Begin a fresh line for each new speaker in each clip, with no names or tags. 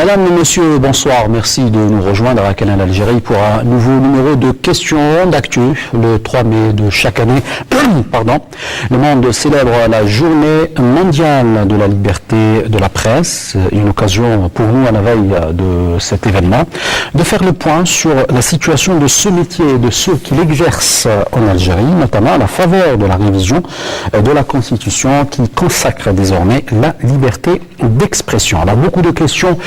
Madame, Monsieur, bonsoir. Merci de nous rejoindre à Canal Algérie pour un nouveau numéro de questions d'actu. Le 3 mai de chaque année, le monde célèbre la journée mondiale de la liberté de la presse. Une occasion pour nous, à la veille de cet événement, de faire le point sur la situation de ce métier et de ceux qui l'exercent en Algérie, notamment à la faveur de la révision de la Constitution qui consacre désormais la liberté d'expression. Alors, beaucoup de questions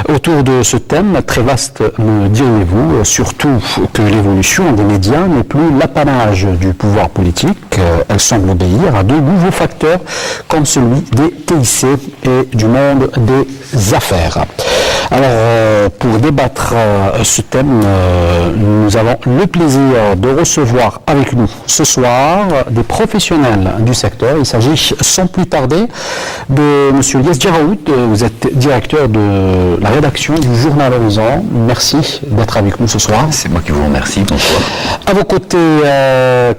autour de ce thème, très vaste, me diriez-vous, surtout que l'évolution des médias n'est plus l'apanage du pouvoir politique. Elle semble obéir à de nouveaux facteurs comme celui des TIC et du monde des affaires. Alors, pour débattre ce thème, nous avons le plaisir de recevoir avec nous ce soir des professionnels du secteur. Il s'agit sans plus tarder de M. Ilyes Djeraoud. Vous êtes directeur de la rédaction du journal Horizon. Merci d'être avec nous ce soir.
C'est moi qui vous remercie. Bonsoir.
À vos côtés,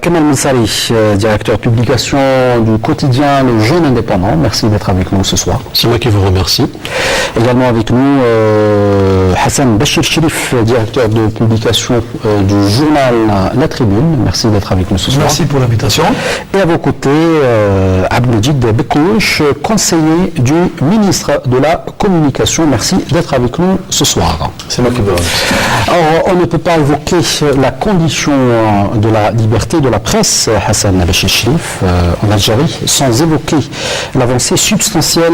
Kamal Mensari, directeur publication du quotidien Le Jeune Indépendant. Merci d'être avec nous ce soir.
C'est moi qui vous remercie.
Également avec nous, Hassan Bachir Chérif, directeur de publication du journal La Tribune. Merci d'être avec nous ce soir.
Merci pour l'invitation.
Et à vos côtés, Abdelmajid Bekouch, conseiller du ministre de la Communication. Merci d'être avec nous ce soir.
C'est moi qui vous remercie.
Alors, on ne peut pas évoquer la condition de la liberté de la presse, Hassan Bachir Chérif, en Algérie, sans évoquer l'avancée substantielle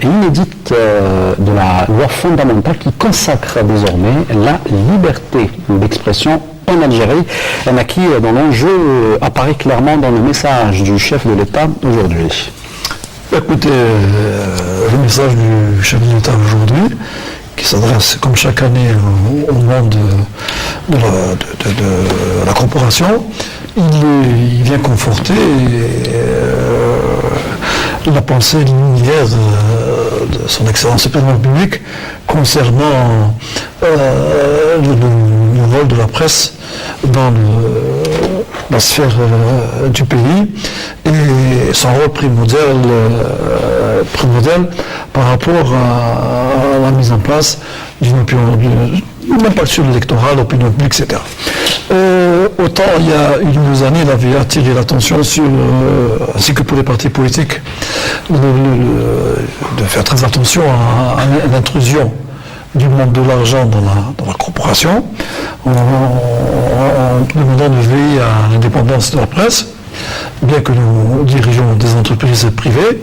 et inédite de la loi fondamentale qui consacre désormais la liberté d'expression en Algérie, un acquis dont l'enjeu apparaît clairement dans le message du chef de l'État aujourd'hui.
Écoutez, le message du chef de l'État aujourd'hui, qui s'adresse comme chaque année au monde de la corporation, il vient conforter la pensée linéaire de son Excellence le Président de la République concernant le rôle de la presse dans la sphère du pays et son rôle primordial par rapport à la mise en place d'une opinion, même pas sur l'électoral, l'opinion publique, etc. Autant il y a une années, il avait attiré l'attention sur, ainsi que pour les partis politiques, de faire très attention à l'intrusion du monde de l'argent dans la corporation, en demandant de veiller à l'indépendance de la presse, bien que nous dirigeons des entreprises privées.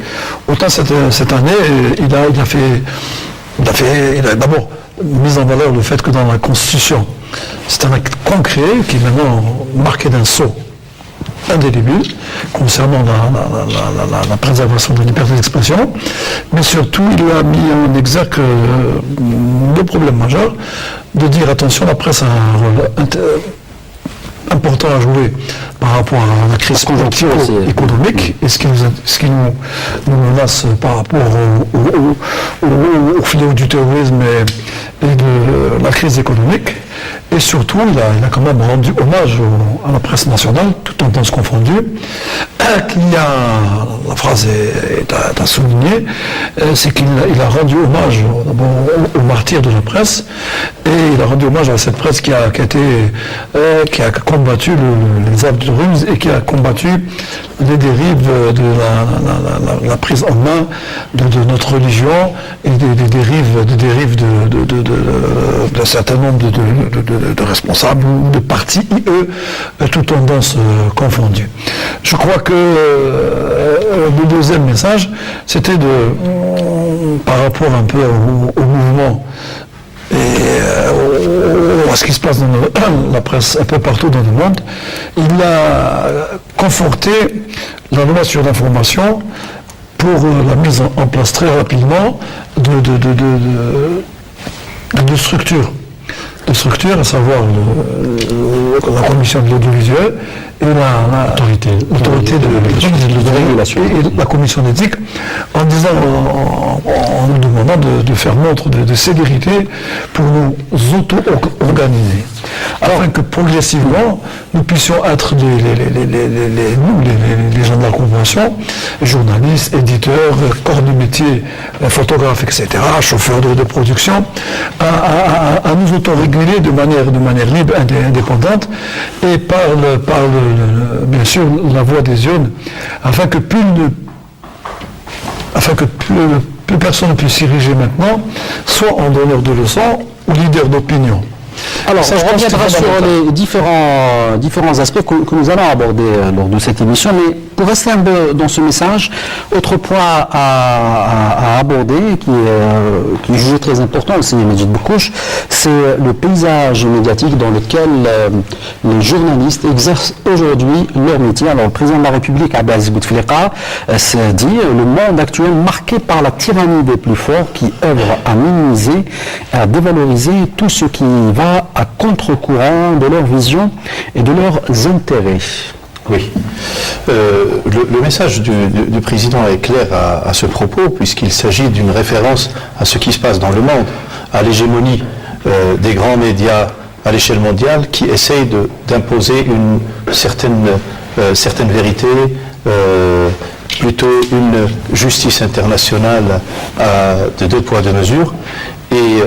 Autant cette année, il a d'abord mis en valeur le fait que dans la Constitution, c'est un acte concret qui est maintenant marqué d'un sceau indélébile concernant la préservation de la liberté d'expression, mais surtout il a mis en exergue deux problèmes majeurs, de dire attention, la presse a un rôle important à jouer par rapport à la crise économique et ce qui nous menace par rapport au fléau du terrorisme et de la crise économique. Et surtout, il a quand même rendu hommage à la presse nationale, tout tendances confondues. Il y a, la phrase est à souligner, c'est qu'il a rendu hommage d'abord aux martyrs de la presse, et il a rendu hommage à cette presse qui a combattu les actes de ruse et qui a combattu les dérives de la prise en main de notre religion et des dérives d'un certain nombre de responsables ou de partis IE, toutes tendances confondues. Je crois que le deuxième message, c'était par rapport un peu au mouvement et à ce qui se passe dans la presse un peu partout dans le monde, il a conforté la loi sur l'information pour la mise en place très rapidement de structures. De structures, à savoir la commission de l'audiovisuel et l'autorité de régulation et la commission d'éthique, en nous demandant de faire montre de célérité pour nous auto-organiser, afin que progressivement nous puissions être les gens de la corporation d'information, journalistes, éditeurs, corps de métier, photographes, etc., chauffeurs de production, à nous autoréguler de manière libre, indépendante, et par bien sûr la voix des urnes, afin que plus personne ne puisse s'ériger maintenant, soit en donneur de leçons ou leader d'opinion.
Alors, on reviendra sur les différents aspects que nous allons aborder lors de cette émission, mais pour rester un peu dans ce message, autre point à aborder, qui est jugé très important aussi, Medjid Boukouche, c'est le paysage médiatique dans lequel les journalistes exercent aujourd'hui leur métier. Alors, le président de la République, Abdelaziz Bouteflika, s'est dit le monde actuel marqué par la tyrannie des plus forts qui œuvre à minimiser, à dévaloriser tout ce qui va à contre-courant de leur vision et de leurs intérêts.
Oui. Le message du président est clair à ce propos, puisqu'il s'agit d'une référence à ce qui se passe dans le monde, à l'hégémonie des grands médias à l'échelle mondiale qui essayent d'imposer une certaine vérité, plutôt une justice internationale de 2 poids 2 mesures, et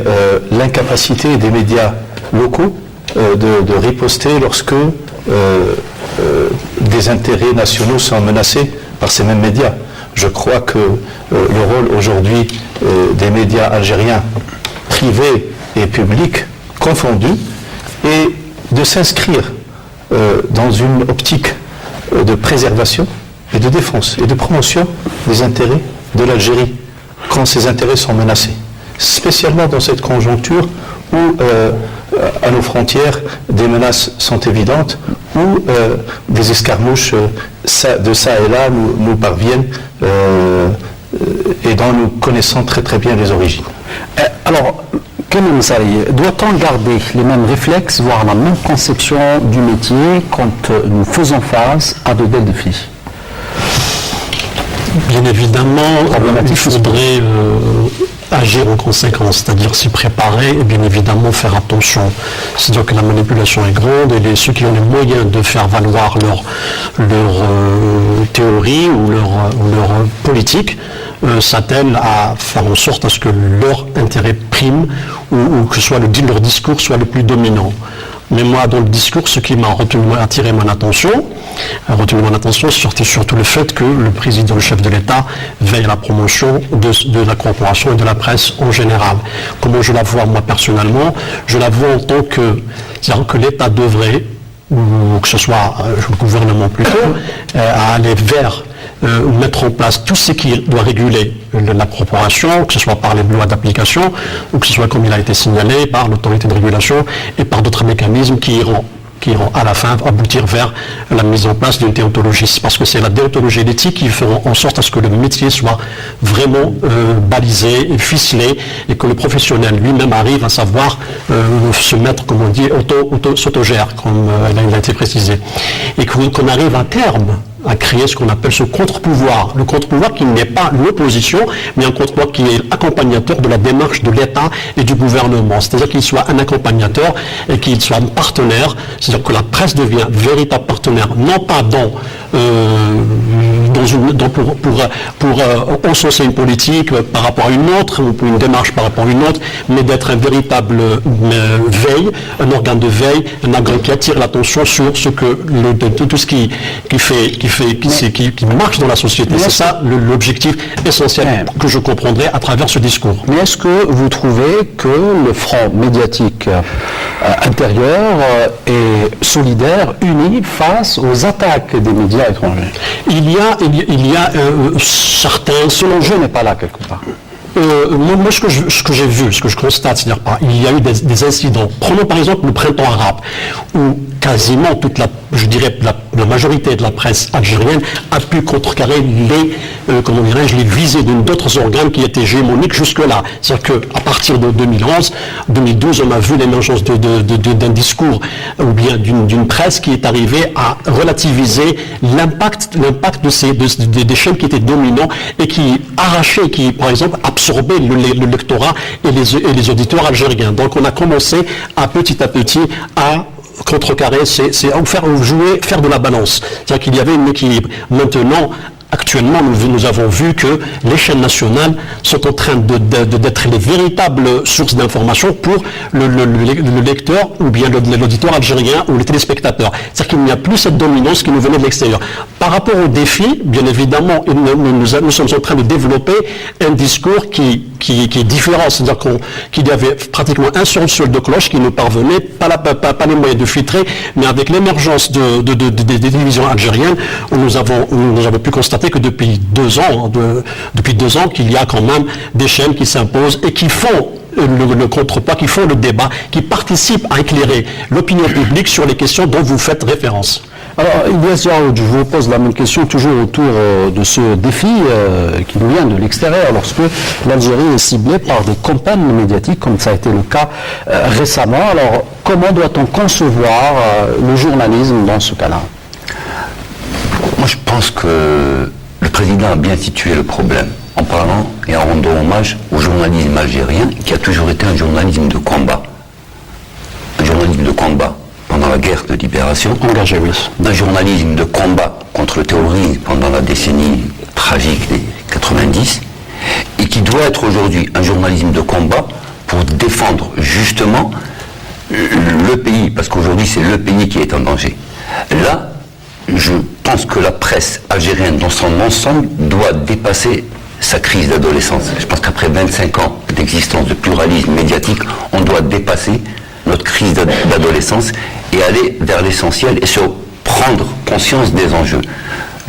l'incapacité des médias locaux de riposter lorsque des intérêts nationaux sont menacés par ces mêmes médias. Je crois que le rôle aujourd'hui des médias algériens, privés et publics, confondus, est de s'inscrire dans une optique de préservation et de défense et de promotion des intérêts de l'Algérie quand ces intérêts sont menacés, spécialement dans cette conjoncture où à nos frontières des menaces sont évidentes, où des escarmouches de ça et là nous parviennent et dont nous connaissons très très bien les origines.
Alors, Kamel Messari, doit-on garder les mêmes réflexes, voire la même conception du métier quand nous faisons face à de tels défis?
Bien évidemment, il faudrait agir en conséquence, c'est-à-dire s'y préparer et bien évidemment faire attention. C'est-à-dire que la manipulation est grande et ceux qui ont les moyens de faire valoir leur théorie ou leur politique s'attellent à faire en sorte à ce que leur intérêt prime ou que soit leur discours soit le plus dominant. Mais moi, dans le discours, ce qui m'a attiré mon attention, c'est surtout le fait que le président, le chef de l'État, veille à la promotion de la corporation et de la presse en général. Comment je la vois, moi, personnellement? Je la vois en tant c'est-à-dire que l'État devrait, ou que ce soit le gouvernement plutôt, à aller vers mettre en place tout ce qui doit réguler la corporation, que ce soit par les lois d'application, ou que ce soit, comme il a été signalé, par l'autorité de régulation et par d'autres mécanismes qui iront à la fin aboutir vers la mise en place d'une déontologie. Parce que c'est la déontologie et l'éthique qui feront en sorte à ce que le métier soit vraiment balisé et ficelé et que le professionnel lui-même arrive à savoir se mettre, comme on dit, s'autogère, comme il a été précisé. Et qu'on arrive à terme à créer ce qu'on appelle ce contre-pouvoir. Le contre-pouvoir qui n'est pas l'opposition, mais un contre-pouvoir qui est accompagnateur de la démarche de l'État et du gouvernement. C'est-à-dire qu'il soit un accompagnateur et qu'il soit un partenaire. C'est-à-dire que la presse devient véritable partenaire, non pas pour encenser une politique par rapport à une autre, ou pour une démarche par rapport à une autre, mais d'être un véritable veille, un organe de veille, un organe qui attire l'attention sur ce que tout ce qui marche dans la société. C'est ça l'objectif essentiel que je comprendrai à travers ce discours.
Mais est-ce que vous trouvez que le front médiatique intérieur est solidaire, uni face aux attaques des médias étrangers?
Il y a certains...
Ce l'enjeu n'est pas là quelque part.
Moi, ce que j'ai vu, ce que je constate, c'est-à-dire il y a eu des incidents. Prenons par exemple le printemps arabe, où quasiment la majorité de la presse algérienne a pu contrecarrer les visées d'autres organes qui étaient hégémoniques jusque-là. C'est-à-dire qu'à partir de 2011, on a vu l'émergence d'un discours ou bien d'une presse qui est arrivée à relativiser l'impact des chaînes qui étaient dominants et qui arrachaient, qui par exemple absorbaient le lectorat et les auditeurs algériens. Donc on a commencé à petit à contrecarrer, faire de la balance. C'est-à-dire qu'il y avait un équilibre. Maintenant, Actuellement, nous avons vu que les chaînes nationales sont en train d'être les véritables sources d'information pour le lecteur ou bien l'auditoire algérien ou les téléspectateurs. C'est-à-dire qu'il n'y a plus cette dominance qui nous venait de l'extérieur. Par rapport aux défis, bien évidemment, nous sommes en train de développer un discours qui est différent. C'est-à-dire qu'il y avait pratiquement un seul de cloche qui nous parvenait, pas les moyens de filtrer, mais avec l'émergence des télévisions algériennes, nous avons pu constater que depuis 2 ans, qu'il y a quand même des chaînes qui s'imposent et qui font le contrepoids, qui font le débat, qui participent à éclairer l'opinion publique sur les questions dont vous faites référence.
Alors, Ilyas Jarroud, je vous pose la même question toujours autour de ce défi qui nous vient de l'extérieur, lorsque l'Algérie est ciblée par des campagnes médiatiques, comme ça a été le cas récemment. Alors, comment doit-on concevoir le journalisme dans ce cas-là?
Moi, je pense que le président a bien situé le problème en parlant et en rendant hommage au journalisme algérien qui a toujours été un journalisme de combat. Un journalisme de combat pendant la guerre de libération.
Engagé, oui.
Un journalisme de combat contre le terrorisme pendant la décennie tragique des 90 et qui doit être aujourd'hui un journalisme de combat pour défendre justement le pays, parce qu'aujourd'hui c'est le pays qui est en danger. Là, je pense que la presse algérienne dans son ensemble doit dépasser sa crise d'adolescence. Je pense qu'après 25 ans d'existence de pluralisme médiatique, on doit dépasser notre crise d'adolescence et aller vers l'essentiel et se prendre conscience des enjeux.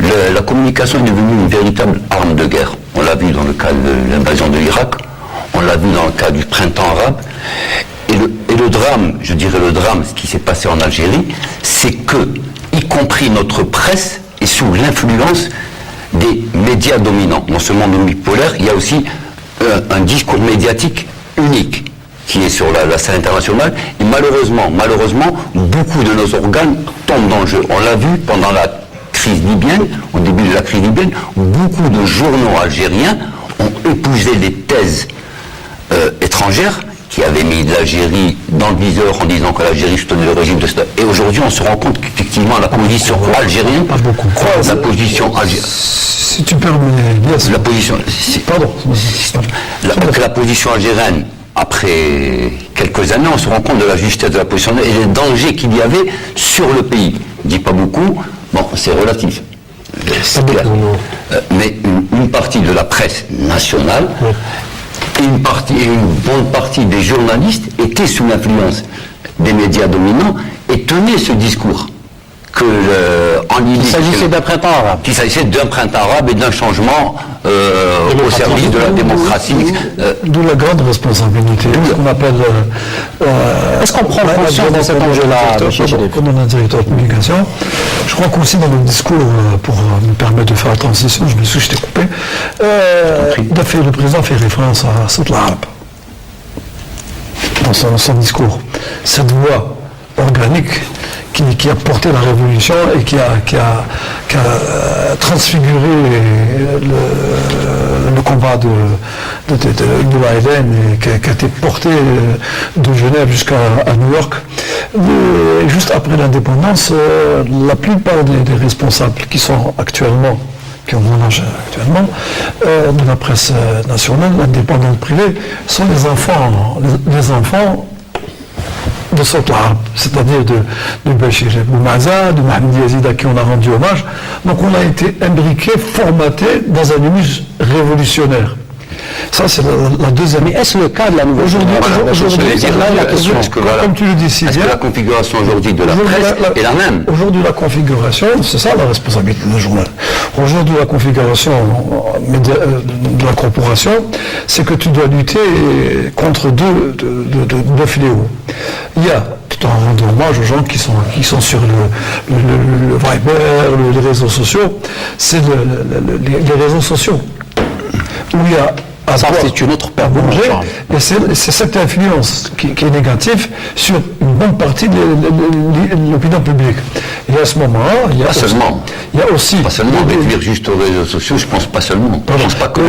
La communication est devenue une véritable arme de guerre. On l'a vu dans le cas de l'invasion de l'Irak, on l'a vu dans le cas du printemps arabe. Et le drame, je dirais le drame, ce qui s'est passé en Algérie, c'est que, y compris notre presse, est sous l'influence des médias dominants. Dans ce monde bipolaire, il y a aussi un discours médiatique unique qui est sur la scène internationale. Et malheureusement, beaucoup de nos organes tombent dans le jeu. On l'a vu pendant la crise libyenne, au début de la crise libyenne, beaucoup de journaux algériens ont épousé les thèses étrangères qui avaient mis l'Algérie dans le viseur en disant que l'Algérie soutenait le régime de Saddam. Et aujourd'hui, on se rend compte qu'effectivement, la position algérienne,
pas beaucoup.
La position algérienne.
Si tu permets, yes.
La position.
Pardon.
La position algérienne, après quelques années, on se rend compte de la justesse de la position et des dangers qu'il y avait sur le pays. Je ne dis pas beaucoup, bon, c'est relatif. C'est clair. Mais une partie de la presse nationale, oui. Et une bonne partie des journalistes étaient sous l'influence des médias dominants et tenaient ce discours en Libye.
Il s'agissait d'un printemps arabe.
Qu'il s'agissait d'un printemps arabe et d'un changement au service de la démocratie.
D'où la grande responsabilité. Ce qu'on appelle.
Est-ce qu'on prend conscience de cet enjeu-là,
comme on a un directeur de publication, je crois qu'aussi dans le discours, pour me permettre de faire la transition, je me suis j'étais coupé, le président fait référence à Sot l'Arabe dans son discours. Cette voix organique qui a porté la révolution et qui a transfiguré le combat de l'ALN et qui a été porté de Genève jusqu'à New York. Et juste après l'indépendance, la plupart des responsables qui ont mon âge actuellement, de la presse nationale, indépendante privée, sont les enfants de Sot l'Arabe, c'est-à-dire de Bachir Boumaza, de Mohamed Yazid à qui on a rendu hommage. Donc on a été imbriqué, formaté dans un image révolutionnaire. Ça, c'est la deuxième.
Mais est-ce le cas de la nouvelle
comme tu le dis si bien,
est-ce que la configuration aujourd'hui de la presse est la même?
Aujourd'hui, la configuration, c'est ça la responsabilité du journal. Aujourd'hui, la configuration de la corporation, c'est que tu dois lutter contre deux fléaux. Il y a, tout en rendant hommage aux gens qui sont sur le Viber, les réseaux sociaux, c'est les réseaux sociaux. Où il y a
ça, c'est une autre perte.
Et c'est cette influence qui est négative sur une bonne partie de l'opinion publique. Et à ce moment-là, il y a aussi...
Pas seulement réduire juste aux réseaux sociaux, je pense pas seulement.
Je pense pas que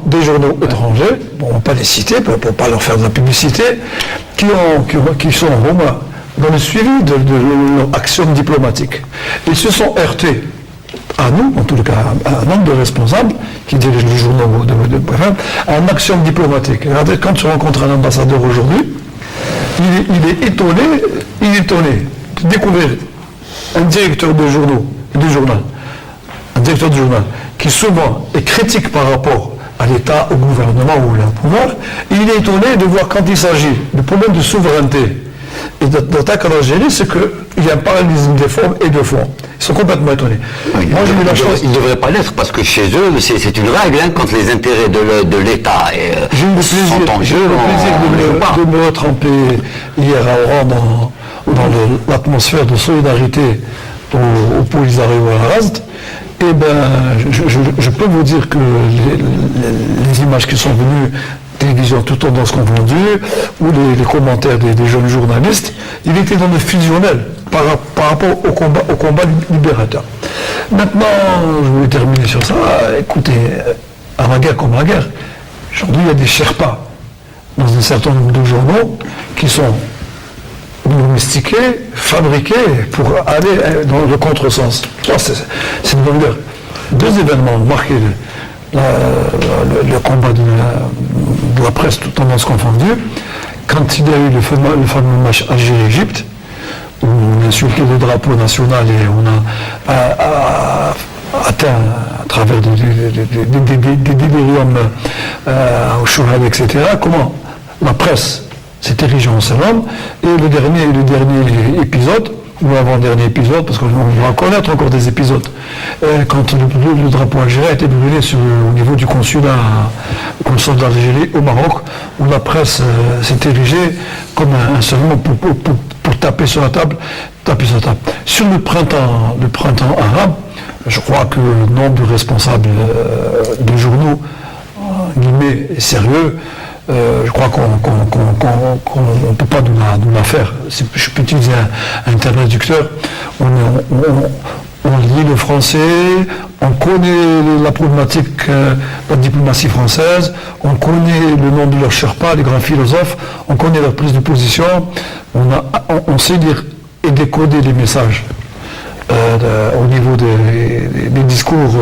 des journaux étrangers, on ne va pas les citer pour ne pas leur faire de la publicité, qui sont romains dans le suivi de leur action diplomatique. Ils se sont heurtés à nous, en tout cas à un nombre de responsables qui dirigent les journaux à une action diplomatique. Regardez, quand tu rencontres un ambassadeur aujourd'hui, il est étonné de découvrir un directeur de journal, un directeur de journal qui souvent est critique par rapport à l'État, au gouvernement ou au pouvoir, et il est étonné de voir quand il s'agit de problèmes de souveraineté et d'attaque en Algérie, c'est qu'il y a un parallélisme des formes et de fond. Ils sont complètement étonnés.
Oui,
moi, j'ai eu la chance.
Ils ne devraient pas l'être parce que chez eux, c'est une règle quand les intérêts de l'État
J'ai eu le plaisir de me retremper hier à Oran dans l'atmosphère de solidarité au Polisario à Razd. Eh bien, je peux vous dire que les images qui sont venues, télévision tout tendances confondues, ou les commentaires des jeunes journalistes, il était dans le fusionnel par rapport au combat libérateur. Maintenant, je voulais terminer sur ça. Écoutez, à la guerre comme à la guerre, aujourd'hui il y a des Sherpas dans un certain nombre de journaux qui sont domestiqués, fabriqués pour aller dans le contresens. C'est une bonne guerre. Deux événements ont marqué le combat de la presse, toute tendance confondue. Quand il y a eu le fameux match Algérie-Égypte, où on a insulté le drapeau national et on a atteint à travers des déliriums au Chouhal, etc. Comment la presse s'est érigée en seul homme, et le dernier épisode, ou l'avant-dernier épisode, parce qu'on va connaître encore des épisodes, quand le drapeau algérien a été brûlé au niveau du consulat d'Algérie au Maroc, où la presse s'est érigée comme un seul homme pour taper sur la table. Sur le printemps arabe, je crois que le nombre de responsables de journaux, guillemets, sérieux, je crois qu'on ne peut pas nous la faire. Je peux utiliser un traducteur. On lit le français, on connaît la problématique de la diplomatie française, on connaît le nom de leurs Sherpas, les grands philosophes, on connaît leur prise de position, on sait lire et décoder les messages au niveau des discours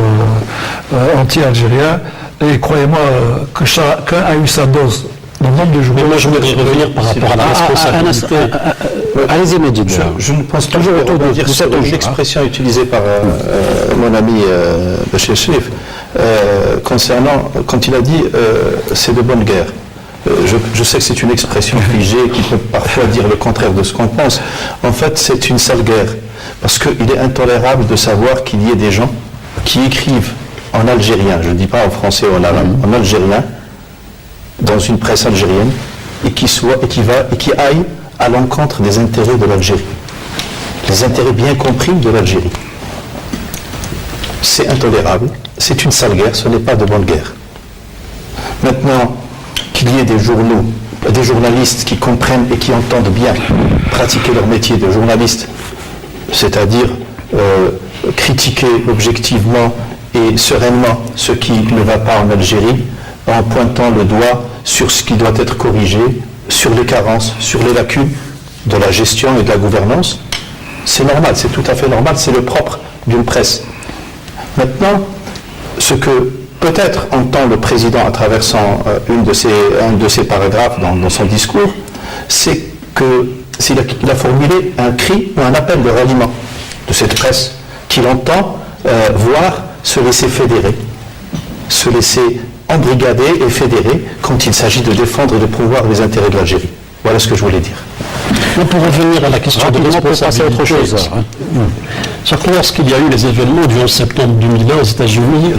anti-algériens. Et croyez-moi que chacun a eu sa dose dans le nombre de jours.
Mais moi, je voudrais revenir par rapport à la responsabilité.
Allez-y, Medjid.
Je ne pense pas que je vais rebondir sur une expression utilisée par mon ami Bachir Sherif concernant, quand il a dit c'est de bonne guerre. Je sais que c'est une expression figée qui peut parfois dire le contraire de ce qu'on pense. En fait, c'est une sale guerre. Parce qu'il est intolérable de savoir qu'il y ait des gens qui écrivent en algérien, je ne dis pas en français ou en arabe, en algérien, dans une presse algérienne, et qui aille à l'encontre des intérêts de l'Algérie. Les intérêts bien compris de l'Algérie. C'est intolérable, c'est une sale guerre, ce n'est pas de bonne guerre. Maintenant, qu'il y ait des journaux, des journalistes qui comprennent et qui entendent bien pratiquer leur métier de journaliste, c'est-à-dire critiquer objectivement et sereinement ce qui ne va pas en Algérie, en pointant le doigt sur ce qui doit être corrigé, sur les carences, sur les lacunes de la gestion et de la gouvernance, c'est normal, c'est tout à fait normal, c'est le propre d'une presse. Maintenant, ce que peut-être entend le président à travers un de ses paragraphes dans son discours, c'est qu'il a formulé un cri ou un appel de ralliement de cette presse qu'il entend voir se laisser fédérer, se laisser embrigader et fédérer quand il s'agit de défendre et de promouvoir les intérêts de l'Algérie. Voilà ce que je voulais dire.
Mais pour revenir à la question de responsabilité, autre chose. Lorsqu'il y a eu les événements du 11 septembre 2001 aux États-Unis,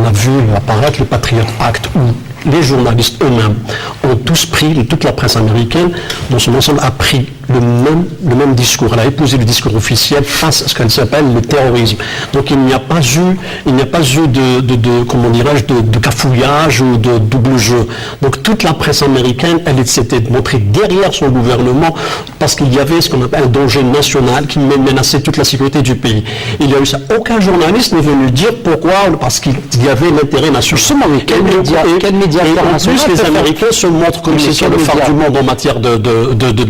on a vu apparaître le Patriot Act où les journalistes eux-mêmes ont tous pris, toute la presse américaine, dans son ensemble, a pris le même discours. Elle a épousé le discours officiel face à ce qu'elle s'appelle le terrorisme. Donc il n'y a pas eu de cafouillage ou de double jeu. Donc toute la presse américaine, elle s'était montrée derrière son gouvernement parce qu'il y avait ce qu'on appelle un danger national qui menaçait toute la sécurité du pays. Il y a eu ça. Aucun journaliste n'est venu dire pourquoi, parce qu'il y avait l'intérêt national.
Justement, quel média
et en plus, les Américains se montre comme
Mais
c'est
quel
le phare
média
du monde en matière de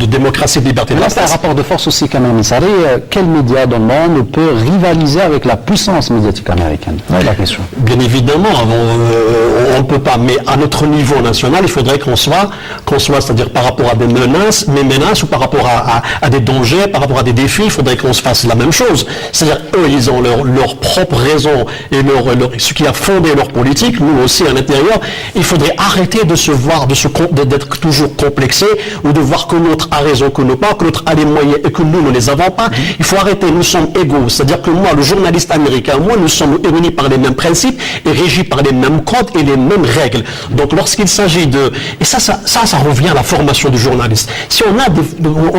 démocratie, de liberté de
Là,
la
c'est un
presse.
rapport de force aussi quand même. Saré, quel média dans le monde peut rivaliser avec la puissance médiatique américaine? Voilà la question.
Bien évidemment, on ne peut pas, mais à notre niveau national, il faudrait qu'on soit, c'est-à-dire par rapport à des menaces ou par rapport à des dangers, par rapport à des défis, il faudrait qu'on se fasse la même chose. C'est-à-dire, eux, ils ont leur propre raison et ce qui a fondé leur politique, nous aussi à l'intérieur, il faudrait arrêter de se voir, d'être toujours complexé ou de voir que l'autre a raison, que nous pas, que l'autre a les moyens et que nous ne les avons pas. Il faut arrêter, nous sommes égaux. C'est-à-dire que moi, le journaliste américain, moi, nous sommes réunis par les mêmes principes et régis par les mêmes codes et les mêmes règles. Donc lorsqu'il s'agit de... Et ça revient à la formation du journaliste. Si on a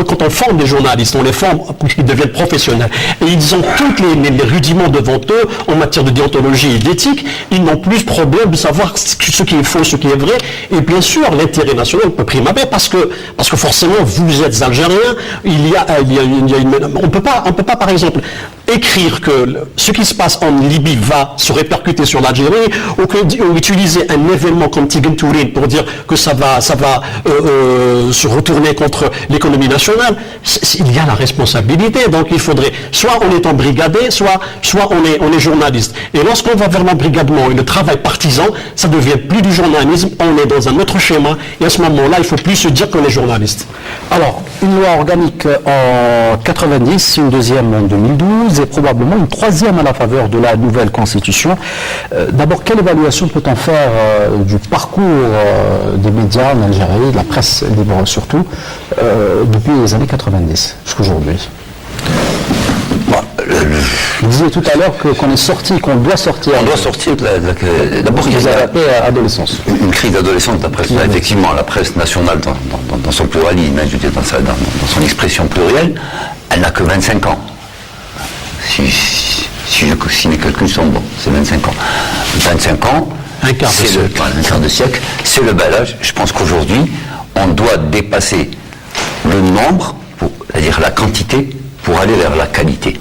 quand on forme des journalistes, on les forme pour qu'ils deviennent professionnels. Et ils ont tous les rudiments devant eux en matière de déontologie et d'éthique. Ils n'ont plus de problème de savoir ce qui est faux, ce qui est vrai. Et bien sûr, l'intérêt national peut primer parce que forcément, vous êtes Algériens. On peut pas, par exemple, écrire que ce qui se passe en Libye va se répercuter sur l'Algérie ou utiliser un événement comme Tigane Tourin pour dire que ça va se retourner contre l'économie nationale. Il y a la responsabilité. Donc il faudrait, soit on est embrigadé, soit on est journaliste. Et lorsqu'on va vers l'embrigadement et le travail partisan, ça devient plus du journalisme, on est dans un autre schéma. Et à ce moment-là, il ne faut plus se dire qu'on est journaliste.
Alors, une loi organique en 90, une deuxième en 2012 et probablement une troisième à la faveur de la nouvelle constitution. D'abord, quelle évaluation peut-on faire du parcours des médias en Algérie, de la presse libre surtout, depuis les années 90 jusqu'aujourd'hui? Vous disiez tout à l'heure qu'on est sorti, qu'on doit sortir.
On doit sortir de la... D'abord, il y a
adolescence.
Une crise d'adolescence de la presse. Effectivement, la presse nationale, dans son pluralisme, je veux dire, dans son expression plurielle, elle n'a que 25 ans. Si mes calculs sont bons, c'est 25 ans. 25 ans,
un quart
de siècle, c'est le bel âge. Je pense qu'aujourd'hui, on doit dépasser le nombre, c'est-à-dire la quantité, pour aller vers la qualité.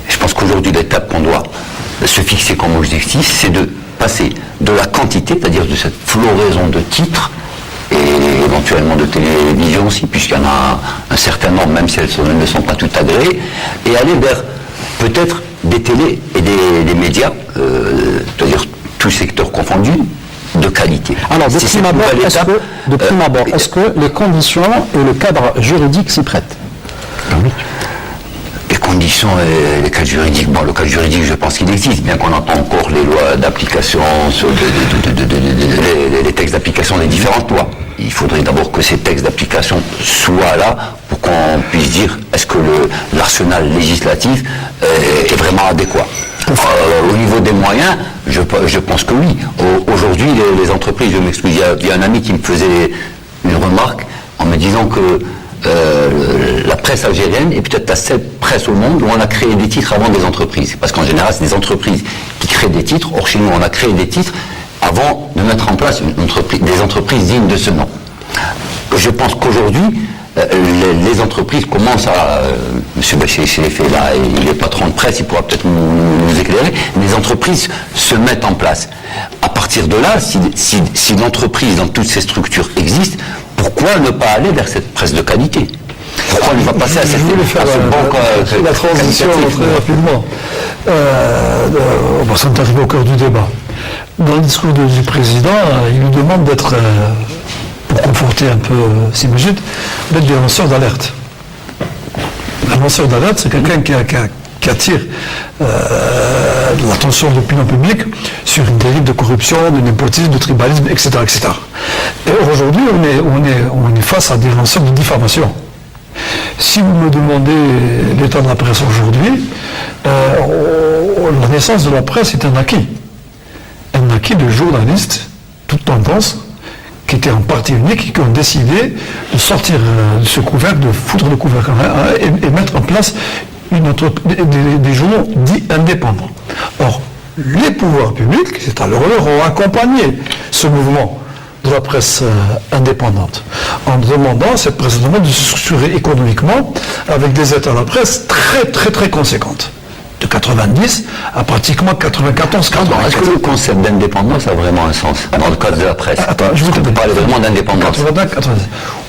Je pense qu'aujourd'hui, l'étape qu'on doit se fixer comme objectif, c'est de passer de la quantité, c'est-à-dire de cette floraison de titres, et éventuellement de télévision aussi, puisqu'il y en a un certain nombre, même si elles ne sont pas toutes agréées, et aller vers peut-être des télés et des médias, c'est-à-dire tous secteurs confondus, de qualité.
Alors, de prime abord, est-ce que les conditions et le cadre juridique s'y prêtent?
Les conditions et les cadres juridiques, le cadre juridique, je pense qu'il existe, bien qu'on entend encore les lois d'application, les textes d'application des différentes lois. Il faudrait d'abord que ces textes d'application soient là pour qu'on puisse dire est-ce que l'arsenal législatif est vraiment adéquat. Au niveau des moyens, je pense que oui. Aujourd'hui, les entreprises, je m'excuse, il y a un ami qui me faisait une remarque en me disant que la presse algérienne est peut-être la seule presse au monde où on a créé des titres avant des entreprises. Parce qu'en général, c'est des entreprises qui créent des titres. Or, chez nous, on a créé des titres avant de mettre en place des entreprises dignes de ce nom. Je pense qu'aujourd'hui, les entreprises commencent à... M. Bachir fait là, il est patron de presse, il pourra peut-être nous éclairer. Les entreprises se mettent en place. À partir de là, si l'entreprise dans toutes ces structures existe, pourquoi ne pas aller vers cette presse de qualité? Pourquoi ne pas passer à cette
la transition très rapidement. On va s'en arriver au cœur du débat. Dans le discours du président, il nous demande d'être, pour conforter un peu Simagid, d'être du lanceur d'alerte. Un lanceur d'alerte, c'est quelqu'un qui attire l'attention de l'opinion publique sur une dérive de corruption, de népotisme, de tribalisme, etc. etc. Et aujourd'hui, on est face à des lanceurs de diffamation. Si vous me demandez l'état de la presse aujourd'hui, la naissance de la presse est un acquis. Un acquis de journalistes, toute tendance, qui étaient en partie unique et qui ont décidé de sortir de ce couvercle, de foutre le couvercle et mettre en place des journaux dits indépendants. Or, les pouvoirs publics, c'est à leur heure, ont accompagné ce mouvement de la presse indépendante, en demandant cette presse indépendante de se structurer économiquement avec des aides à la presse très très très conséquentes. de 90 à pratiquement 94,
Pardon,
95.
est-ce que le concept d'indépendance a vraiment un sens dans le cadre de la presse?
Attends, je vais te
Vous parlez vraiment d'indépendance.
80, 90.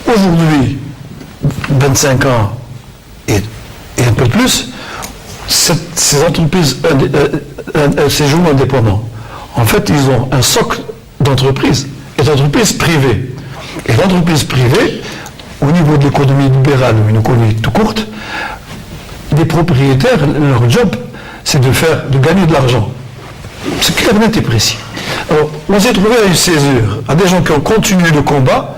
Aujourd'hui, 25 ans et un peu plus, ces entreprises, ces journaux indépendants, en fait, ils ont un socle d'entreprises et d'entreprises privées. Et l'entreprise privée, au niveau de l'économie libérale ou une économie tout courte, les propriétaires, leur job, c'est de gagner de l'argent. C'est clair, net et précis. Alors, on s'est trouvé à une césure, à des gens qui ont continué le combat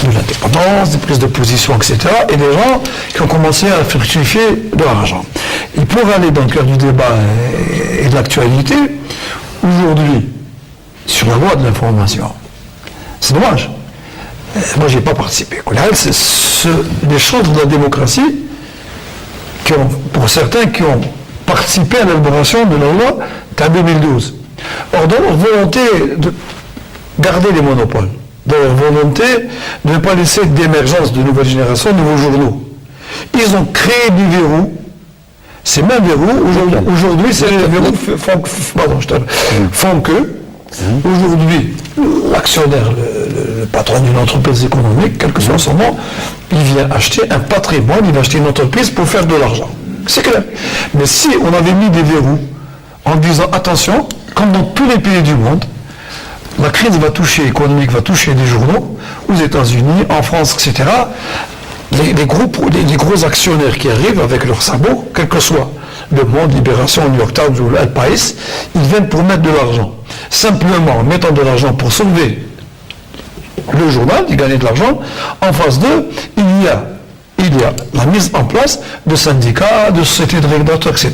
de l'indépendance, des prises de position, etc., et des gens qui ont commencé à fructifier de l'argent. Et pour aller dans le cœur du débat et de l'actualité, aujourd'hui, sur la loi de l'information, c'est dommage. Moi, je n'ai pas participé. C'est les chantres de la démocratie, pour certains qui ont participé à l'élaboration de la loi en 2012. Or, dans leur volonté de garder les monopoles, dans leur volonté de ne pas laisser d'émergence de nouvelles générations, de nouveaux journaux, ils ont créé du verrou. Ces mêmes verrous, aujourd'hui, c'est les verrous font que, aujourd'hui, l'actionnaire, le patron d'une entreprise économique, quel que soit son nom, il vient acheter un patrimoine, il va acheter une entreprise pour faire de l'argent. C'est clair. Mais si on avait mis des verrous en disant attention, comme dans tous les pays du monde, la crise économique va toucher des journaux, aux États-Unis, en France, etc. Les gros actionnaires qui arrivent avec leurs sabots, quel que soit Le Monde, Libération, New York Times ou El País, ils viennent pour mettre de l'argent. Simplement, en mettant de l'argent pour sauver le journal, d'y gagner de l'argent, en face d'eux, il y a la mise en place de syndicats, de sociétés de régulateurs, etc.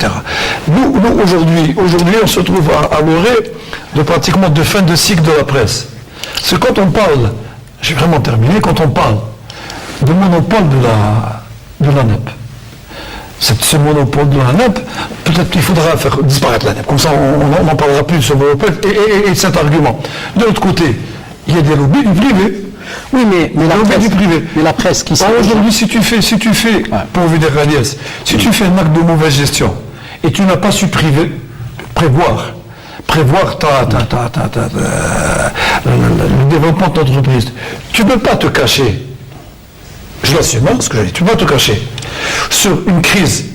Nous aujourd'hui, on se trouve à l'orée de pratiquement de fin de cycle de la presse. C'est quand on parle, j'ai vraiment terminé, quand on parle de monopole de la NEP. Ce monopole de la NEP, peut-être qu'il faudra faire disparaître la NEP. Comme ça, on n'en parlera plus de ce monopole et cet argument. De l'autre côté, il y a des lobbies du privé.
Oui, mais
la presse qui aujourd'hui, si tu fais, pour vous dire Agnès, si tu fais un acte de mauvaise gestion et tu n'as pas su prévoir le développement de ton entreprise, tu ne peux pas te cacher, je l'assume, ce que j'ai dit, tu ne peux pas te cacher sur une crise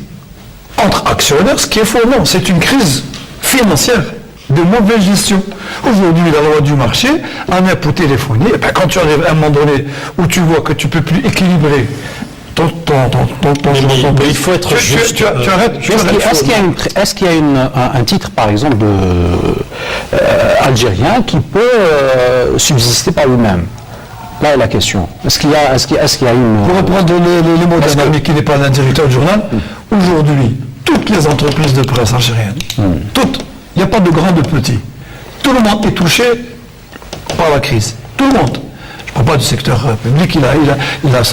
entre actionnaires, ce qui est faux, non, c'est une crise financière de mauvaise gestion. Aujourd'hui, la loi du marché, en pour téléphonie, et bien, quand tu arrives à un moment donné où tu vois que tu ne peux plus équilibrer ton
il faut être juste.
Tu arrêtes.
Est-ce qu'il y a un titre, par exemple, algérien qui peut subsister par lui-même? Là est la question. Est-ce qu'il y a une...
Pour reprendre les mots d'un ami qui n'est pas un directeur de journal, aujourd'hui, toutes les entreprises de presse algériennes, toutes, il n'y a pas de grands, de petits. Tout le monde est touché par la crise. Tout le monde. Je ne parle pas du secteur public, il a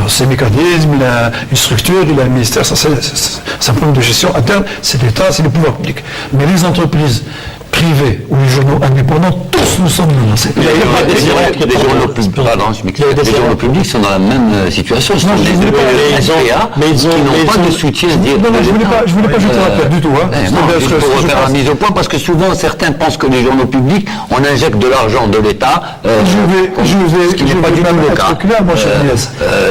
ses mécanismes, il a une structure, il a un ministère, c'est un problème de gestion interne, c'est l'État, c'est le pouvoir public. Mais les entreprises privées ou les journaux indépendants, tous nous sommes menacés.
Les journaux publics sont dans la même situation. Ils sont des SPA, mais ils n'ont pas de soutien direct.
Je ne voulais pas jeter la pierre du tout.
Il faut refaire la mise au point parce que souvent certains pensent que les journaux publics, on injecte de l'argent de l'État. Ce qui n'est pas du tout le cas.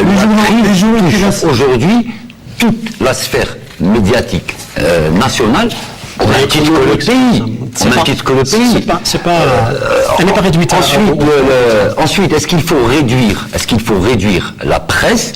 Les journaux touchent aujourd'hui toute la sphère médiatique nationale. Au même titre que le pays.
Elle n'est pas réduite.
Ensuite, est-ce qu'il faut réduire la presse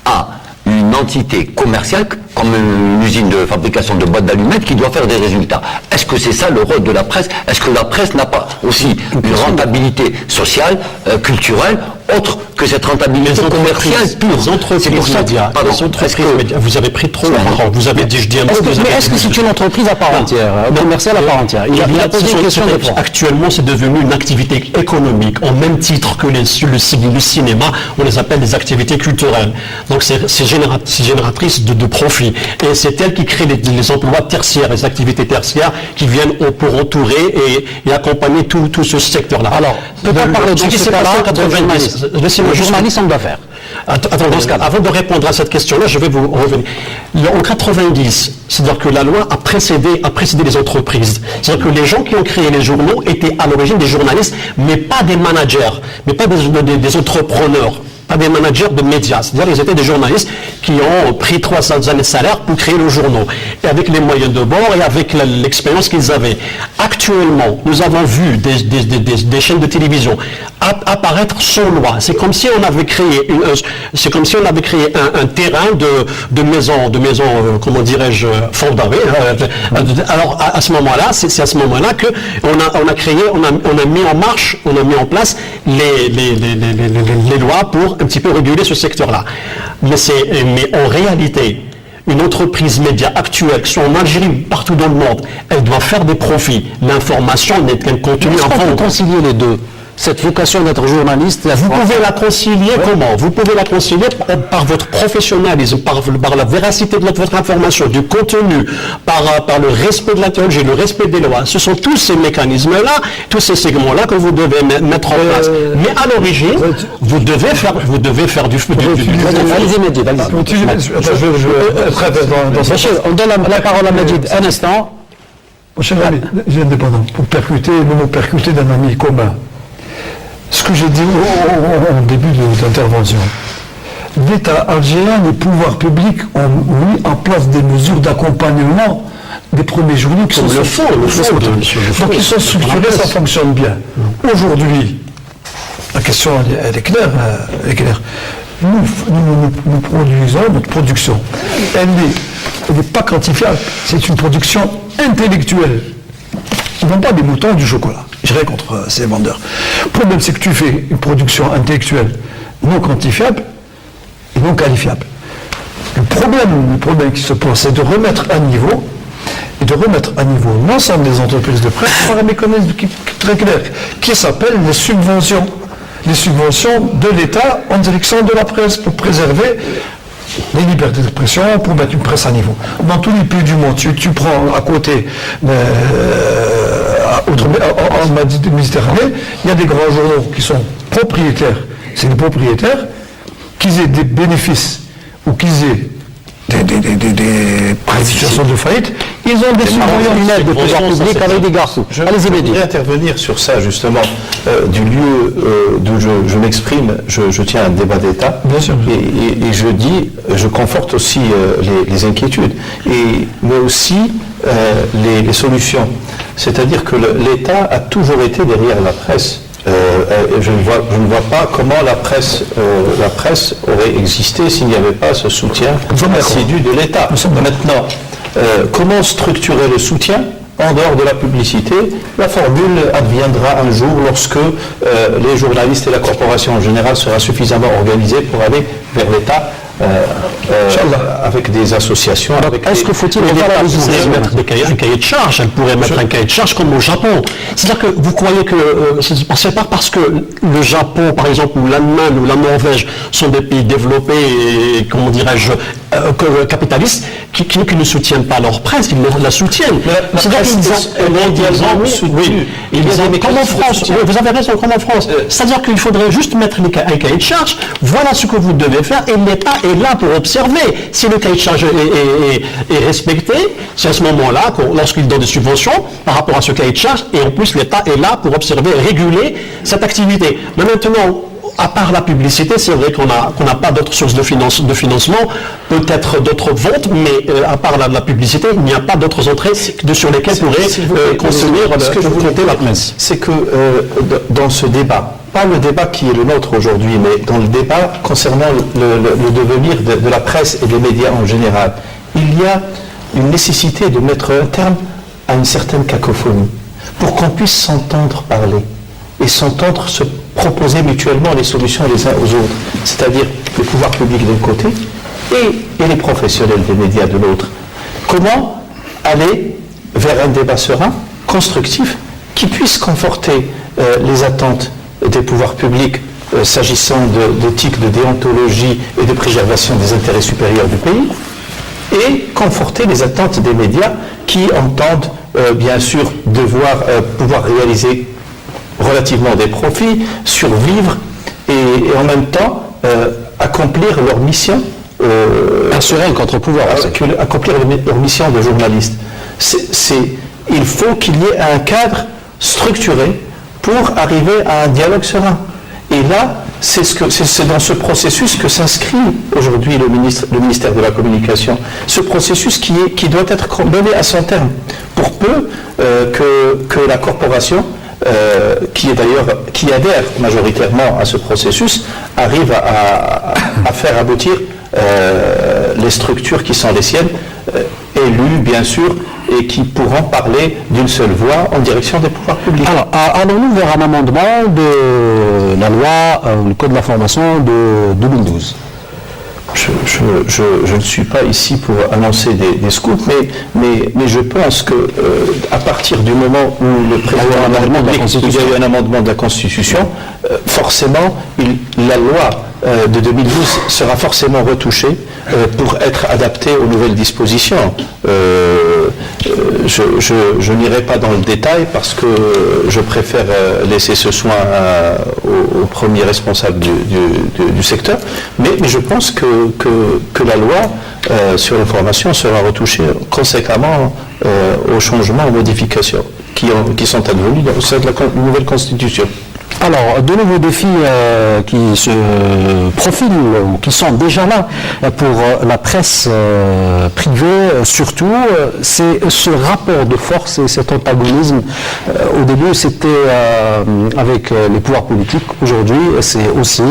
à une entité commerciale comme une usine de fabrication de boîtes d'allumettes qui doit faire des résultats? Est-ce que c'est ça le rôle de la presse? Est-ce que la presse n'a pas aussi une rentabilité sociale, culturelle, autre que cette rentabilité commerciale pure?
C'est pour ça que vous avez pris trop la parole. Vous avez dit, je dis un mot.
Mais est-ce que c'est une entreprise à part entière, commerciale à part entière? Il a posé une question de fond.
Actuellement, c'est devenu une activité économique, au même titre que le cinéma, on les appelle des activités culturelles. Donc c'est génératrice de profit. Et c'est elle qui crée les emplois tertiaires, les activités tertiaires qui viennent pour entourer et accompagner tout ce secteur-là.
Alors, peut-on parler de ce cas-là de journaliste homme d'affaires?
Attends, dans ce cas, avant de répondre à cette question-là, je vais vous revenir. En 90, c'est-à-dire que la loi a précédé les entreprises. C'est-à-dire que les gens qui ont créé les journaux étaient à l'origine des journalistes, mais pas des managers, mais pas des entrepreneurs. Pas des managers de médias, c'est-à-dire qu'ils étaient des journalistes qui ont pris 300 années de salaire pour créer le journal, et avec les moyens de bord et avec l'expérience qu'ils avaient. Actuellement, nous avons vu des chaînes de télévision apparaître sans loi. C'est comme si on avait créé un terrain de maison, comment dirais-je, fondamé. Alors à ce moment-là, c'est à ce moment-là que on a mis en place les lois pour un petit peu réguler ce secteur-là. Mais en réalité, une entreprise média actuelle, qui soit en Algérie, partout dans le monde, elle doit faire des profits. L'information n'est qu'un contenu
Est-ce
en
qu'on peut
vente.
concilier les deux? Cette vocation d'être journaliste,
Vous pouvez la concilier comment? Vous pouvez la concilier par votre professionnalisme, par la véracité de votre information, du contenu, par le respect de la théologie, le respect des lois. Ce sont tous ces mécanismes-là, tous ces segments-là que vous devez mettre en place. Mais à l'origine, vous devez faire du
Allez-y, Medjid, on donne la parole à Medjid. Un instant.
Mon cher ami, j'ai indépendant, pour percuter le mot percuter d'un ami commun. Ce que j'ai dit au début de l'intervention, l'État algérien, les pouvoirs publics ont mis en place des mesures d'accompagnement des premiers journaux qui sont donc ils sont structurés, ça fonctionne bien. Aujourd'hui, la question elle est claire. Nous produisons, notre production, elle n'est pas quantifiable, c'est une production intellectuelle. Ils ne vendent pas des moutons du chocolat. J'irai contre ces vendeurs. Le problème, c'est que tu fais une production intellectuelle non quantifiable et non qualifiable. Le problème qui se pose, c'est de remettre à niveau l'ensemble des entreprises de presse par un mécanisme très clair qui s'appelle les subventions. Les subventions de l'État en direction de la presse pour préserver les libertés d'expression, pour mettre une presse à niveau. Dans tous les pays du monde, tu prends à côté, en Méditerranée, il y a des grands journaux qui sont propriétaires. C'est les propriétaires, qu'ils aient des bénéfices ou qu'ils aient des situations de faillite, ils ont des subventions
de pouvoir public avec des garçons. Allez-y, Medjid.
Je voudrais intervenir sur ça, justement, du lieu d'où je m'exprime. Je tiens à un débat d'État.
Bien sûr.
Et je conforte aussi les inquiétudes, mais aussi les solutions. C'est-à-dire que l'État a toujours été derrière la presse. Je ne vois pas comment la presse aurait existé s'il n'y avait pas ce soutien assidu de l'État. Maintenant, comment structurer le soutien en dehors de la publicité? La formule adviendra un jour lorsque les journalistes et la corporation en général sera suffisamment organisée pour aller vers l'État avec des associations.
Est-ce que faut-il revoir la législation?
mettre un cahier de charge, elle pourrait mettre un cahier de charge comme au Japon. C'est-à-dire que vous croyez que c'est pas parce que le Japon, par exemple, ou l'Allemagne ou la Norvège sont des pays développés et, comment dirais-je, capitalistes, qui ne soutiennent pas leur presse, ils la soutiennent. C'est-à-dire qu'ils comme en France, vous avez raison, comme en France. C'est-à-dire qu'il faudrait juste mettre un cahier de charge, voilà ce que vous devez faire, et l'État est là pour observer. Si le cahier de charge est respecté, c'est à ce moment-là, lorsqu'il donne des subventions par rapport à ce cahier de charge, et en plus l'État est là pour observer, réguler cette activité. Mais maintenant, à part la publicité, c'est vrai qu'on n'a pas d'autres sources de financement, peut-être d'autres ventes, mais à part la publicité, il n'y a pas d'autres entrées sur lesquelles pourrait consommer la presse.
C'est que dans ce débat, pas le débat qui est le nôtre aujourd'hui, mais dans le débat concernant le devenir de la presse et des médias en général, il y a une nécessité de mettre un terme à une certaine cacophonie, pour qu'on puisse s'entendre parler et s'entendre se proposer mutuellement les solutions les uns aux autres, c'est-à-dire le pouvoir public d'un côté et les professionnels des médias de l'autre. Comment aller vers un débat serein, constructif, qui puisse conforter les attentes des pouvoirs publics s'agissant d'éthique, de déontologie et de préservation des intérêts supérieurs du pays, et conforter les attentes des médias qui entendent bien sûr pouvoir réaliser relativement des profits, survivre et en même temps accomplir leur mission.
Assurer un contre-pouvoir.
Accomplir leur mission de journaliste. Il faut qu'il y ait un cadre structuré pour arriver à un dialogue serein. Et là, c'est dans ce processus que s'inscrit aujourd'hui le ministère de la Communication. Ce processus qui doit être mené à son terme, pour peu que la corporation, qui adhère majoritairement à ce processus, arrive à faire aboutir les structures qui sont les siennes, élues bien sûr, et qui pourront parler d'une seule voix en direction des pouvoirs publics.
Alors, allons-nous vers un amendement de la loi, le Code de l'information de 2012 ?
Je ne suis pas ici pour annoncer des scoops, mais je pense que à partir du moment où le président il y a eu un amendement de la Constitution, forcément, la loi de 2012 sera forcément retouchée pour être adaptée aux nouvelles dispositions. Je n'irai pas dans le détail parce que je préfère laisser ce soin aux premiers responsables du secteur, mais je pense que la loi sur l'information sera retouchée conséquemment aux changements, aux modifications qui sont advenus dans cette nouvelle Constitution.
Alors, de nouveaux défis qui se profilent ou qui sont déjà là pour la presse privée, surtout, c'est ce rapport de force et cet antagonisme. Au début, c'était avec les pouvoirs politiques. Aujourd'hui, c'est aussi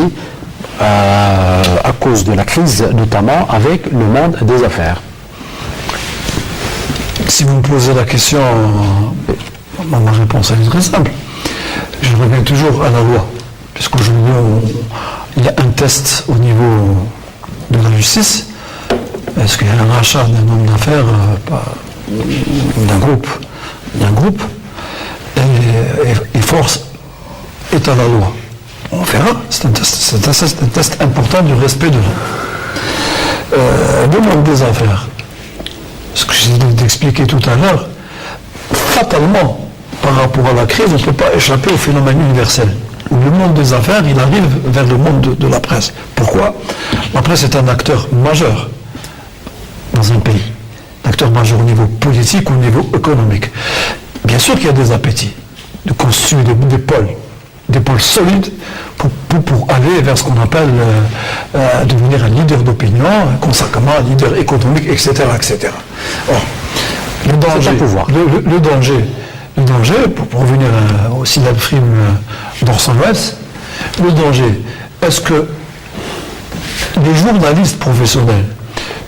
à cause de la crise, notamment avec le monde des affaires.
Si vous me posez la question, ma réponse est très simple. Je reviens toujours à la loi, puisqu'aujourd'hui, il y a un test au niveau de la justice. Est-ce qu'il y a un rachat d'un homme d'affaires, d'un groupe, et force est à la loi? On verra, c'est un test important du respect de la loi. Le monde des affaires, ce que j'ai d'expliquer tout à l'heure, fatalement, par rapport à la crise, on ne peut pas échapper au phénomène universel. Où le monde des affaires, il arrive vers le monde de la presse. Pourquoi? La presse est un acteur majeur dans un pays. Un acteur majeur au niveau politique ou au niveau économique. Bien sûr qu'il y a des appétits de constituer des pôles solides pour aller vers ce qu'on appelle devenir un leader d'opinion, conséquemment un leader économique, etc. etc. Or, le danger, pour revenir au célèbre film d'Orson Welles, le danger, est-ce que les journalistes professionnels,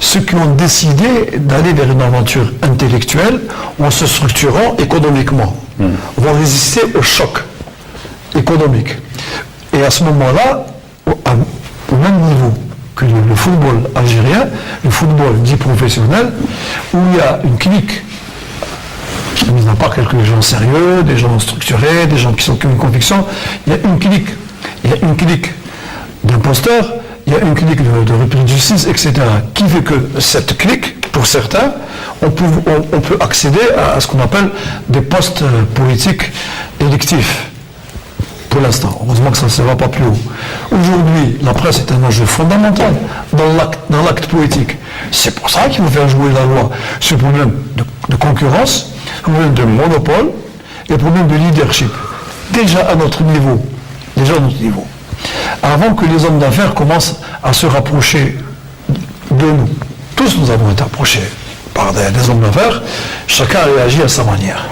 ceux qui ont décidé d'aller vers une aventure intellectuelle en se structurant économiquement, vont résister au choc économique? Et à ce moment-là, au même niveau que le football algérien, le football dit professionnel, où il y a une clique, mis à part quelques gens sérieux, des gens structurés, des gens qui ont une conviction, il y a une clique d'imposteurs, il y a une clique de repris de justice, etc. Qui fait que cette clique, pour certains, on peut accéder à ce qu'on appelle des postes politiques électifs. Pour l'instant, heureusement que ça ne se va pas plus haut. Aujourd'hui, la presse est un enjeu fondamental dans l'acte politique. C'est pour ça qu'il faut faire jouer la loi. Ce problème de concurrence, le problème de monopole et le problème de leadership. Déjà à notre niveau. Avant que les hommes d'affaires commencent à se rapprocher de nous. Tous nous avons été approchés par des hommes d'affaires. Chacun a réagi à sa manière.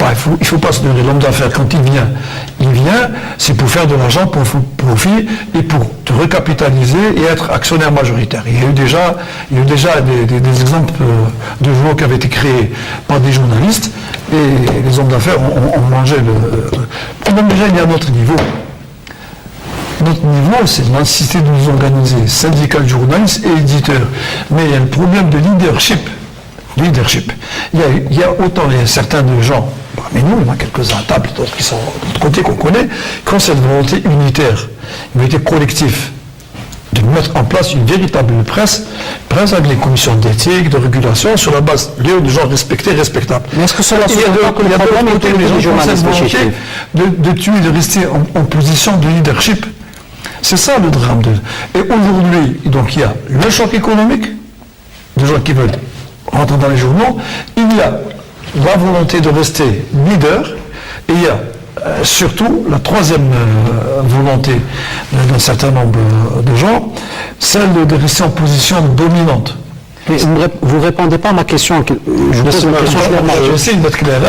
Il ne faut pas se donner l'homme d'affaires quand il vient, c'est pour faire de l'argent, pour profit et pour te recapitaliser et être actionnaire majoritaire. Il y a eu déjà des exemples de journaux qui avaient été créés par des journalistes et les hommes d'affaires ont mangé le... Même déjà, il y a notre niveau. Notre niveau, c'est la nécessité de nous organiser, syndicats de journalistes et éditeurs. Mais il y a le problème de leadership. Il y a autant certains de gens, parmi nous, il y en a quelques-uns à table, d'autres qui sont de l'autre côté qu'on connaît, qui ont cette volonté unitaire, une volonté collective, de mettre en place une véritable presse avec les commissions d'éthique, de régulation, sur la base de gens respectés, respectables.
Mais est-ce que cela
il y a de côté les gens qui ont cette volonté de tuer, de rester en position de leadership. C'est ça le drame. Et aujourd'hui, donc il y a le choc économique, des gens qui veulent rentrer dans les journaux, il y a la volonté de rester leader, et il y a surtout la troisième volonté d'un certain nombre de gens, celle de rester en position dominante.
Vous ne répondez pas à ma question. Je pose une question clairement.
J'essaie d'être clair.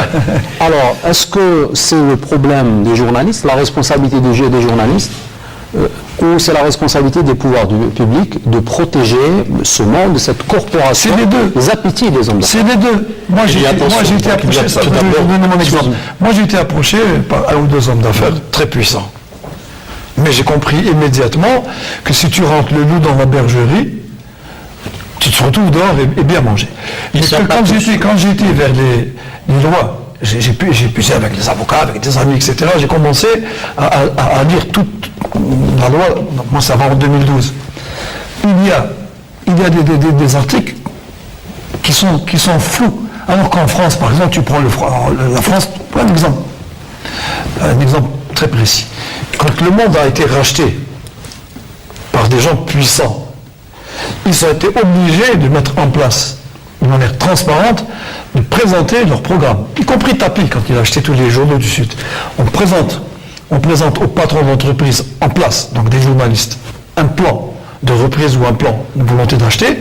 Alors, est-ce que c'est le problème des journalistes, la responsabilité des journalistes, ou c'est la responsabilité des pouvoirs publics de protéger ce monde, cette corporation,
C'est les deux.
les appétits des hommes d'affaires?
C'est les deux. Moi, j'ai été approché, ça, je vais vous donner mon exemple. Moi, j'ai été approché par un ou deux hommes d'affaires très puissants. Mais j'ai compris immédiatement que si tu rentres le loup dans la bergerie, tu te retrouves dehors et bien mangé. Et que quand j'ai été vers les lois, j'ai puisé avec les avocats, avec des amis, etc. J'ai commencé à lire toute la loi. Moi, ça va en 2012. Il y a des articles qui sont flous. Alors qu'en France, par exemple, tu prends la France, un exemple très précis. Quand le monde a été racheté par des gens puissants, ils ont été obligés de mettre en place, de manière transparente, de présenter leur programme, y compris Tapi, quand il a acheté tous les journaux du Sud. On présente aux patrons d'entreprise en place, donc des journalistes, un plan de reprise ou un plan de volonté d'acheter.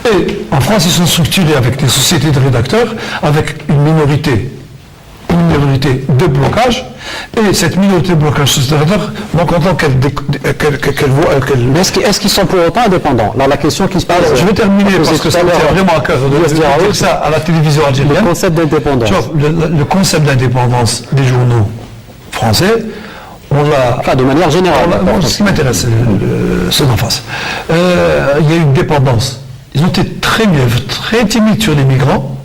Et en France, ils sont structurés avec des sociétés de rédacteurs, avec une minorité de blocage, et cette minorité de blocage donc en tant qu'elle voit...
Mais est-ce qu'ils sont pour autant indépendants? Là, la question qui se pose...
je vais terminer parce que ça me tient vraiment à cœur de dire ça à la télévision algérienne.
Le concept d'indépendance.
Le concept d'indépendance des journaux français, on l'a...
Enfin, de manière générale.
Ce qui m'intéresse, ceux d'en face. Il y a eu une dépendance. Ils ont été très timides sur les migrants.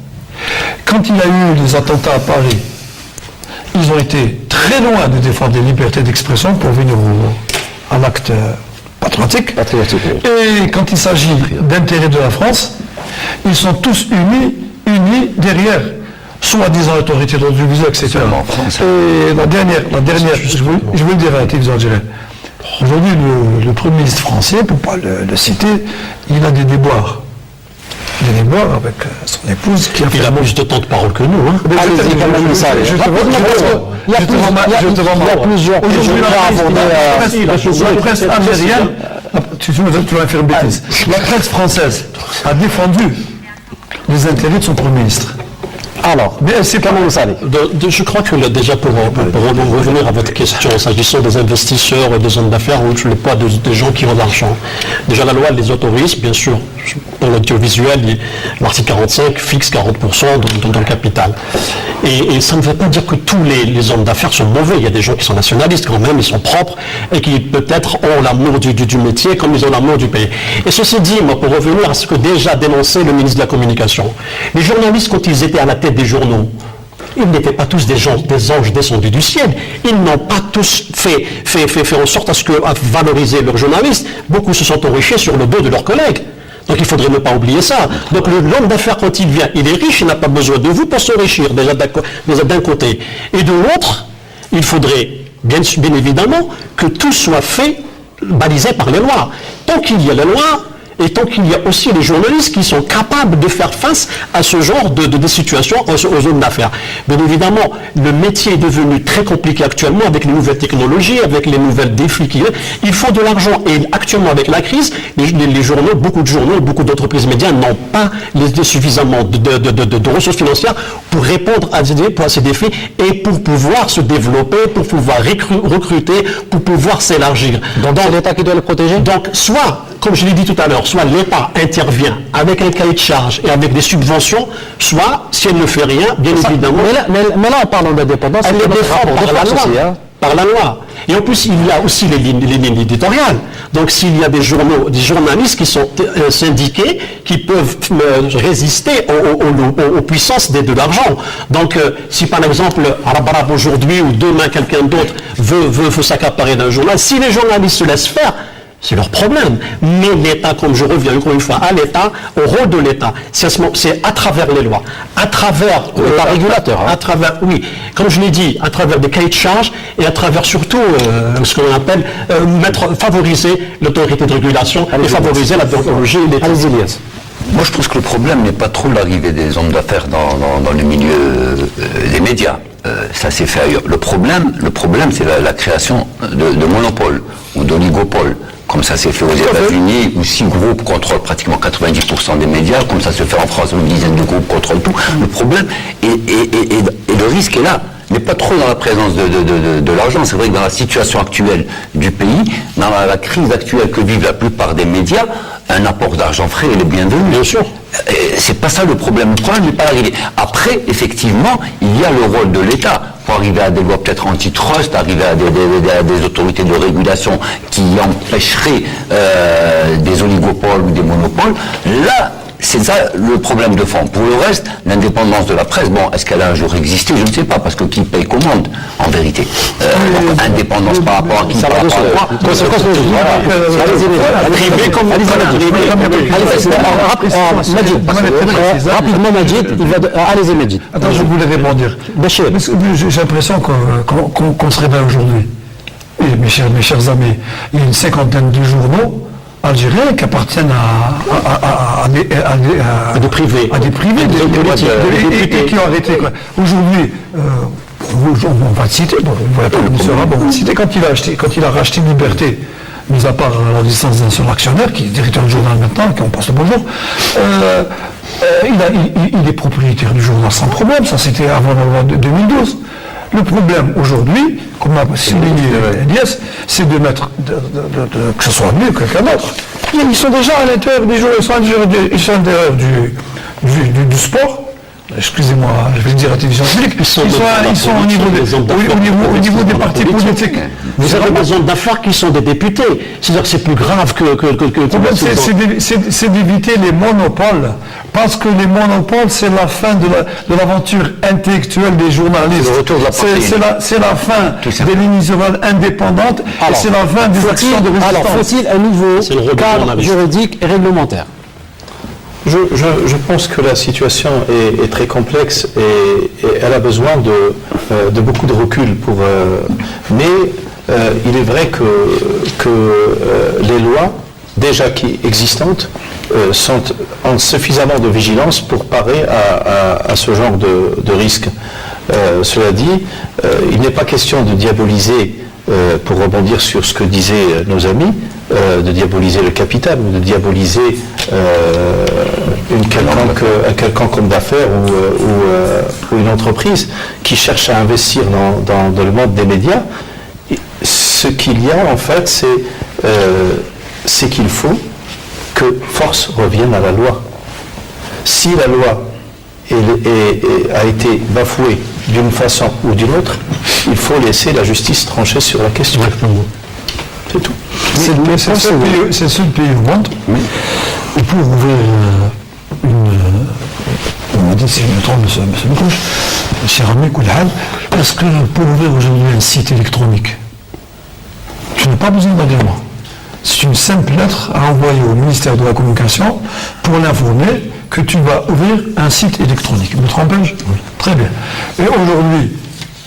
Quand il y a eu les attentats à Paris, ils ont été très loin de défendre les libertés d'expression pour venir à l'acte patriotique. Et quand il s'agit d'intérêt de la France, ils sont tous unis derrière soi-disant autorité de l'audiovisuel, etc. Et la dernière, je veux le dire à la télévision algérienne. Aujourd'hui, le Premier ministre français, pour ne pas le citer, il a des déboires. Des déboires avec son épouse qui a fait...
Il a plus de temps de parole que nous.
Il y a plusieurs...
La presse algérienne, tu vas faire une bêtise. La presse française a défendu les intérêts de son Premier ministre.
Alors, c'est comment vous savez?
Je crois que déjà pour revenir à votre question, s'agissant des investisseurs et des hommes d'affaires, ou le poids des gens qui ont de l'argent. Déjà la loi les autorise, bien sûr, pour l'audiovisuel, l'article 45 fixe 40% dans le capital. Et ça ne veut pas dire que tous les hommes d'affaires sont mauvais. Il y a des gens qui sont nationalistes quand même, ils sont propres, et qui peut-être ont l'amour du métier comme ils ont l'amour du pays. Et ceci dit, moi, pour revenir à ce que déjà dénonçait le ministre de la Communication, les journalistes, quand ils étaient à la tête des journaux, ils n'étaient pas tous des anges descendus du ciel. Ils n'ont pas tous fait en sorte à valoriser leurs journalistes. Beaucoup se sont enrichis sur le dos de leurs collègues. Donc il ne faudrait ne pas oublier ça. Donc l'homme d'affaires, quand il vient, il est riche, il n'a pas besoin de vous pour s'enrichir, déjà d'un côté. Et de l'autre, il faudrait bien évidemment que tout soit fait, balisé par les lois. Tant qu'il y a les lois, et tant qu'il y a aussi les journalistes qui sont capables de faire face à ce genre de situations aux hommes d'affaires. Bien évidemment, le métier est devenu très compliqué actuellement avec les nouvelles technologies, avec les nouvelles défis qu'il y a. Il faut de l'argent. Et actuellement, avec la crise, les journaux, beaucoup de journaux, beaucoup d'entreprises médias n'ont pas suffisamment de ressources financières pour répondre à ces défis et pour pouvoir se développer, pour pouvoir recruter, pour pouvoir s'élargir.
Donc c'est l'État qui doit le protéger?
Donc, soit, comme je l'ai dit tout à l'heure, soit l'État intervient avec un cahier de charge et avec des subventions, soit, si elle ne fait rien, bien évidemment...
Mais là, en parlant d'indépendance,
elle les défend par la loi. Et en plus, il y a aussi les lignes éditoriales. Donc, s'il y a des journalistes qui sont syndiqués, qui peuvent résister aux puissances de l'argent. Donc, si par exemple, Arabarab aujourd'hui ou demain quelqu'un d'autre veut s'accaparer d'un journal, si les journalistes se laissent faire, c'est leur problème. Mais l'État, comme je reviens encore une fois à l'État, au rôle de l'État, c'est à travers les lois, à travers
l'État régulateur, hein.
à travers, oui, comme je l'ai dit, à travers des cahiers de charges et à travers surtout ce qu'on appelle favoriser l'autorité de régulation et favoriser la déontologie et l'État.
Allez-y, Elias.
Moi, je pense que le problème n'est pas trop l'arrivée des hommes d'affaires dans le milieu des médias. Ça s'est fait ailleurs. Le problème c'est la création de monopoles ou d'oligopoles, comme ça s'est fait aux États-Unis, où 6 groupes contrôlent pratiquement 90% des médias, comme ça se fait en France, où une dizaine de groupes contrôlent tout. Le problème, et le risque est là, n'est pas trop dans la présence de l'argent. C'est vrai que dans la situation actuelle du pays, dans la crise actuelle que vivent la plupart des médias, un apport d'argent frais est le bienvenu.
Bien sûr.
C'est pas ça le problème. Le problème n'est pas l'arrivée. Après, effectivement, il y a le rôle de l'État pour arriver à des lois peut-être antitrust, arriver à des autorités de régulation qui empêcheraient des oligopoles ou des monopoles. Là, c'est ça le problème de fond. Pour le reste, l'indépendance de la presse, bon, est-ce qu'elle a un jour existé? Je ne sais pas, parce que qui paye commande, en vérité. Indépendance par rapport à qui? Par rapport à quoi?
Rapidement, Majid, allez-y, Majid.
Attends, je voulais répondre.
Bachir.
J'ai l'impression qu'on se réveille aujourd'hui. Et mes chers amis, il y a une cinquantaine de journaux algériens qui appartiennent à
des privés,
des politiques, et qui ont arrêté. Aujourd'hui, on va le citer, on va le citer, quand il a racheté Liberté, mis à part la licence d'un seul actionnaire, qui est directeur du journal maintenant, qui on passe le bonjour, il est propriétaire du journal sans problème, ça c'était avant la loi de 2012. Le problème aujourd'hui, comme a souligné Elias, c'est de mettre, que ce soit lui ou quelqu'un d'autre. Ils sont déjà à l'intérieur des journaux, ils sont à l'intérieur du sport. Excusez-moi, je vais le dire à la télévision publique. Ils sont au niveau des partis politiques.
Vous avez des hommes d'affaires qui sont des députés. C'est-à-dire que c'est plus grave que...
Le problème, c'est d'éviter les monopoles. Parce que les monopoles, c'est la fin de l'aventure intellectuelle des journalistes. C'est la fin des lignes éditoriales indépendantes. Et c'est la fin des actions de résistance.
Alors, faut-il un nouveau cadre juridique et réglementaire?
Je pense que la situation est très complexe et elle a besoin de beaucoup de recul mais il est vrai que les lois déjà existantes ont suffisamment de vigilance pour parer à ce genre de risque. Cela dit, il n'est pas question de diaboliser, pour rebondir sur ce que disaient nos amis, de diaboliser le capital ou de diaboliser un quelconque homme d'affaires ou une entreprise qui cherche à investir dans le monde des médias. Ce qu'il y a en fait, c'est qu'il faut que force revienne à la loi. Si la loi a été bafouée d'une façon ou d'une autre, il faut laisser la justice trancher sur la question. C'est tout.
C'est le seul pays au monde où pour ouvrir on m'a dit si je me trompe, monsieur Mekouche, cher ami Koulhal, est-ce que pour ouvrir aujourd'hui un site électronique, tu n'as pas besoin d'agrément. C'est une simple lettre à envoyer au ministère de la Communication pour l'informer que tu vas ouvrir un site électronique. Me trompes-je? Oui. Très bien. Et aujourd'hui,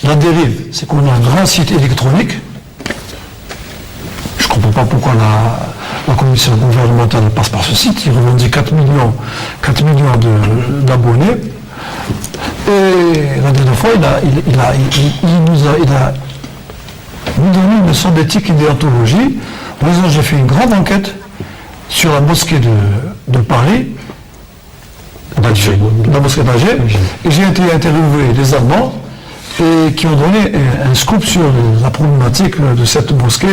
la dérive, c'est qu'on a un grand site électronique. Je ne comprends pas pourquoi la commission gouvernementale passe par ce site. Il revendique 4 millions d'abonnés. Et la dernière fois, il a nous donné une leçon d'éthique et déontologie. En disant, j'ai fait une grande enquête sur la mosquée de Paris, la mosquée d'Alger, et j'ai été interviewé des Allemands qui ont donné un scoop sur la problématique de cette mosquée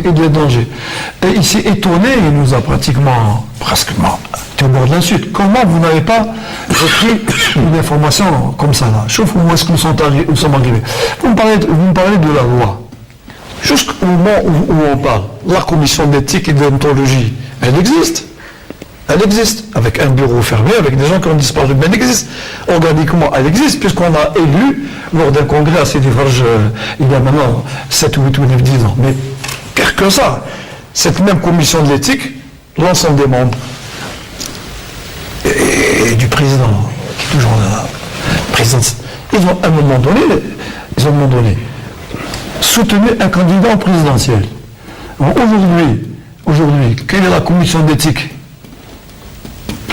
et des dangers. Et il s'est étonné, il nous a presque été au bord de l'insulte. Comment vous n'avez pas repris une information comme ça là? Sauf où est-ce que nous sommes arrivés. Vous me parlez de la loi. Jusqu'au moment où on parle, la commission d'éthique et de déontologie, elle existe. Elle existe, avec un bureau fermé, avec des gens qui ont disparu, mais elle existe. Organiquement, elle existe, puisqu'on a élu, lors d'un congrès à Sidi Farj, il y a maintenant 7, 8 ou 9, 10 ans. Mais pire que ça, cette même commission de l'éthique, l'ensemble des membres et du président, qui est toujours là, président, ils ont à un moment donné soutenu un candidat au présidentiel. Aujourd'hui, quelle est la commission d'éthique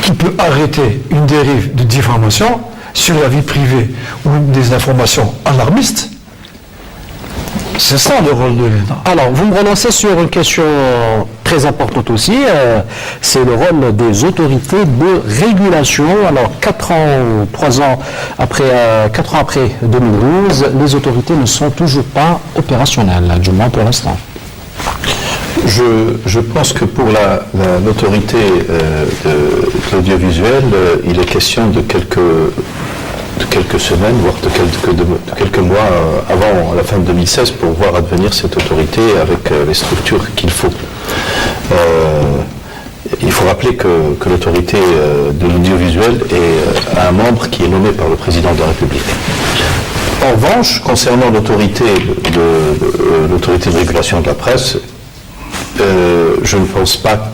qui peut arrêter une dérive de diffamation sur la vie privée ou des informations alarmistes? C'est ça le rôle de l'État.
Alors, vous me relancez sur une question très importante aussi, c'est le rôle des autorités de régulation. Alors, 4 ans après 2012, les autorités ne sont toujours pas opérationnelles, du moins pour l'instant.
Je pense que pour l'autorité de l'audiovisuel, il est question de quelques semaines, voire de quelques mois avant la fin de 2016 pour voir advenir cette autorité avec les structures qu'il faut. Il faut rappeler que l'autorité de l'audiovisuel a un membre qui est nommé par le président de la République. En revanche, concernant l'autorité de régulation de la presse, je ne pense pas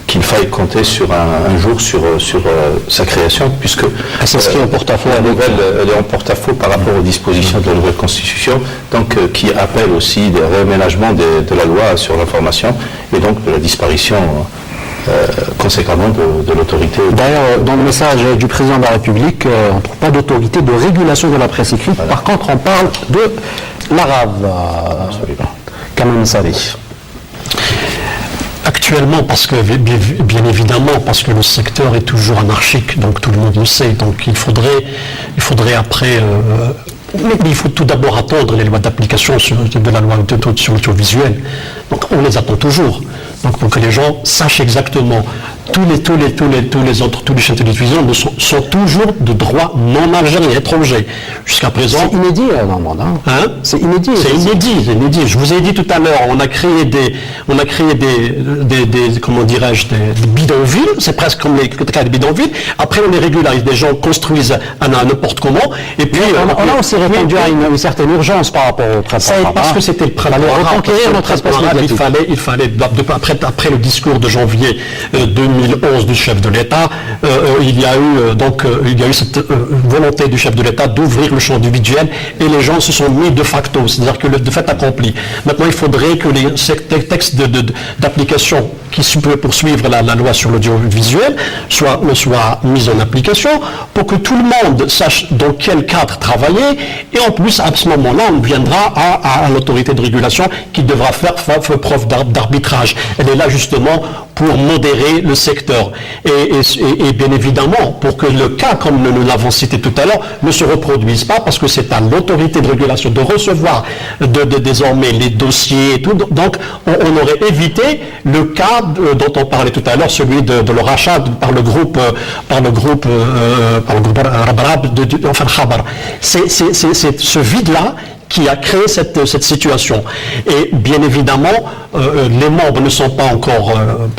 qu'il faille compter sur un jour sur sa création, puisque
c'est ce qui est en porte-à-faux.
La nouvelle elle est en porte-à-faux par rapport aux dispositions de la nouvelle Constitution, donc qui appelle aussi des réaménagements de la loi sur l'information et donc de la disparition conséquemment de l'autorité.
D'ailleurs, dans le message du président de la République, on ne trouve pas d'autorité de régulation de la presse écrite. Voilà. Par contre, on parle de l'arabe. Kamal Salih.
Actuellement, parce que, bien évidemment, parce que le secteur est toujours anarchique, donc tout le monde le sait, donc il faudrait après, mais il faut tout d'abord attendre les lois d'application de la loi sur l'audiovisuel. Donc on les attend toujours. Donc pour que les gens sachent exactement, tous les chaînes de télévision sont toujours de droit non algérien, étranger. Jusqu'à présent.
C'est inédit dans le monde.
Hein?
C'est inédit.
C'est inédit. Je vous ai dit tout à l'heure, on a créé des comment dirais-je, des bidonvilles. C'est presque comme les cas de bidonvilles. Après, on les régularise. Des gens construisent à n'importe comment. Et puis,
on s'est répondu à une certaine urgence par rapport au printemps arabe.
Parce que c'était le printemps
reconquérir notre espace médiatique.
Il fallait après le discours de janvier 2011 du chef de l'État, il y a eu cette volonté du chef de l'État d'ouvrir le champ individuel et les gens se sont mis de facto, c'est-à-dire que de fait accompli. Maintenant, il faudrait que les textes d'application qui peuvent poursuivre la loi sur l'audiovisuel soient mis en application pour que tout le monde sache dans quel cadre travailler et en plus, à ce moment-là, on viendra à l'autorité de régulation qui devra faire preuve d'arbitrage. Elle est là justement pour modérer le secteur. Et bien évidemment, pour que le cas, comme nous l'avons cité tout à l'heure, ne se reproduise pas, parce que c'est à l'autorité de régulation de recevoir désormais les dossiers et tout. Donc, on aurait évité le cas dont on parlait tout à l'heure, celui de leur rachat par le groupe Khabar. C'est ce vide-là qui a créé cette situation. Et bien évidemment, les membres ne sont pas encore,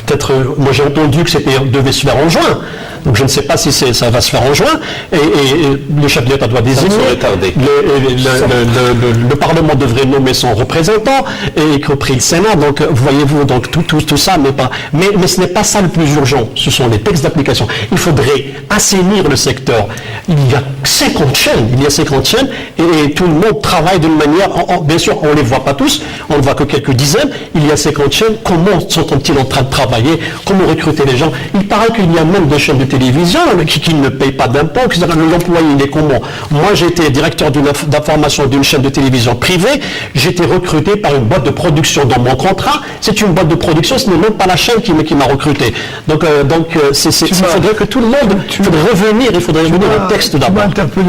peut-être, moi j'ai entendu que devait se faire en juin, donc je ne sais pas si ça va se faire en juin, et le chef de l'État doit désigner, le Parlement devrait nommer son représentant, y compris le Sénat, donc voyez-vous, donc tout ça, mais ce n'est pas ça le plus urgent, ce sont les textes d'application. Il faudrait assainir le secteur. Il y a 50 chaînes, et tout le monde travaille d'une manière, bien sûr, on ne les voit pas tous, on ne voit que quelques dizaines, il y a 50 chaînes, comment sont-ils en train de travailler, comment recruter les gens? Il paraît qu'il y a même des chaînes de télévision qui ne payent pas d'impôts, l'employé, il est comment? Moi, j'étais directeur d'information d'une chaîne de télévision privée, j'étais recruté par une boîte de production dans mon contrat, c'est une boîte de production, ce n'est même pas la chaîne qui m'a recruté. Donc il faudrait que tout le monde, il faudrait revenir au texte d'abord.
Tu m'as interpellé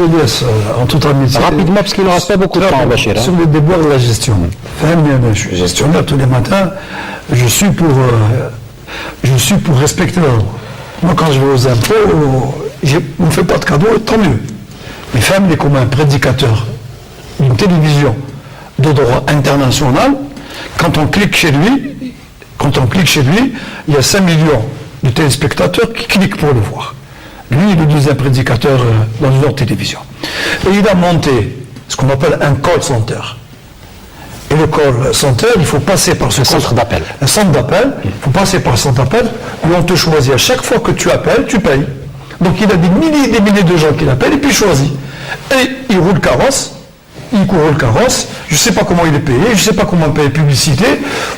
en toute amitié.
Rapidement, parce qu'il ne reste pas beaucoup de temps, Bachir.
Sur les déboires de la gestion. Je suis gestionnaire tous les matins, je suis pour respecter la loi. Moi, quand je vais aux impôts, on ne fait pas de cadeaux, tant mieux. Mais Femme est comme un prédicateur d'une télévision de droit international. Quand on clique chez lui, il y a 5 millions de téléspectateurs qui cliquent pour le voir. Lui, il est le deuxième prédicateur dans une autre télévision. Et il a monté ce qu'on appelle un call center. Et protocole sanitaire, il faut passer par ce
centre d'appel.
Un centre d'appel, il faut passer par un centre d'appel où on te choisit. À chaque fois que tu appelles, tu payes. Donc il a des milliers et des milliers de gens qui l'appellent et puis il choisit. Et il roule carrosse, il court le carrosse, je ne sais pas comment il est payé, je ne sais pas comment payer publicité,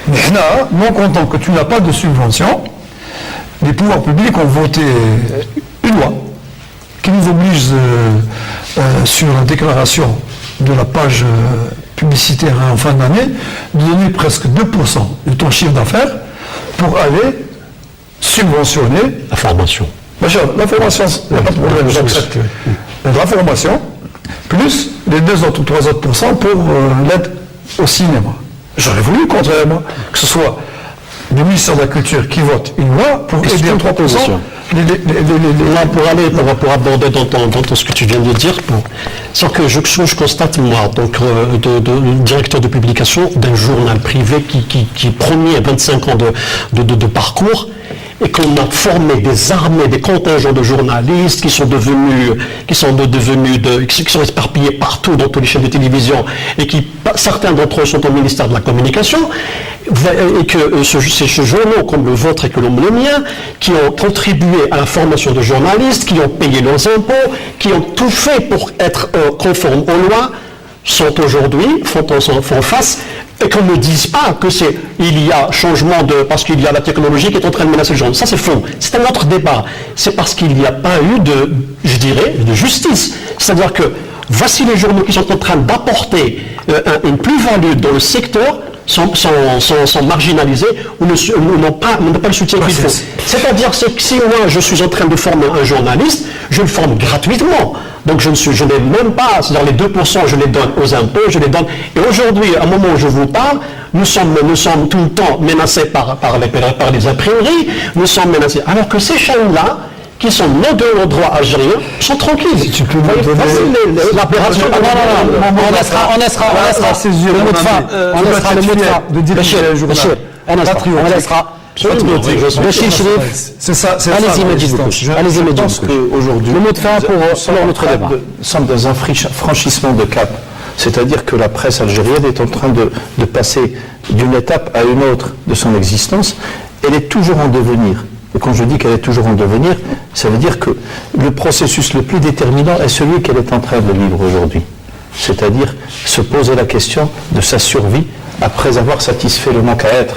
mais là, non content que tu n'as pas de subvention, les pouvoirs publics ont voté une loi qui nous oblige sur la déclaration de la page publicitaire en fin d'année de donner presque 2% de ton chiffre d'affaires pour aller subventionner
La formation.
la formation, il n'y a pas de problème, j'accepte. La formation, plus les 2 autres ou 3 autres pourcents pour l'aide au cinéma. J'aurais voulu, contrairement, que ce soit le ministère de la Culture qui vote une loi pour aider à 3%.
Là, pour aborder dans ce que tu viens de dire, sans que je constate, moi, donc, de directeur de publication d'un journal privé qui est premier à 25 ans de parcours, et qu'on a formé des armées, des contingents de journalistes qui sont éparpillés partout dans toutes les chaînes de télévision, et certains d'entre eux sont au ministère de la Communication, et que ces journaux comme le vôtre et que le mien, qui ont contribué à la formation de journalistes, qui ont payé leurs impôts, qui ont tout fait pour être conformes aux lois, sont aujourd'hui, font face, et qu'on ne dise pas que il y a changement parce qu'il y a la technologie qui est en train de menacer le genre. Ça, c'est faux. C'est un autre débat. C'est parce qu'il n'y a pas eu de justice. C'est-à-dire que voici les journaux qui sont en train d'apporter une plus-value dans le secteur, sont marginalisés ou n'ont pas le soutien qu'il faut. C'est-à-dire que si moi je suis en train de former un journaliste, je le forme gratuitement. Donc je n'ai même pas, c'est-à-dire les 2%, je les donne aux impôts, je les donne. Et aujourd'hui, à un moment où je vous parle, nous sommes tout le temps menacés par les imprimeries, nous sommes menacés. Alors que ces chaînes-là, qui sont non de nos droits algériens, sont tranquilles.
Si tu peux me donner
l'aberration.
On laissera le mot de fin. On laissera le mot de fin.
De diriger le journal.
On laissera. Bachir Chérif,
c'est ça.
allez-y, Medjid Boucouche.
Je pense qu'aujourd'hui,
le mot de fin pour notre débat.
Nous sommes dans un franchissement de cap. C'est-à-dire que la presse algérienne est en train de passer d'une étape à une autre de son existence. Elle est toujours en devenir. Et quand je dis qu'elle est toujours en devenir, ça veut dire que le processus le plus déterminant est celui qu'elle est en train de vivre aujourd'hui. C'est-à-dire se poser la question de sa survie après avoir satisfait le manque à être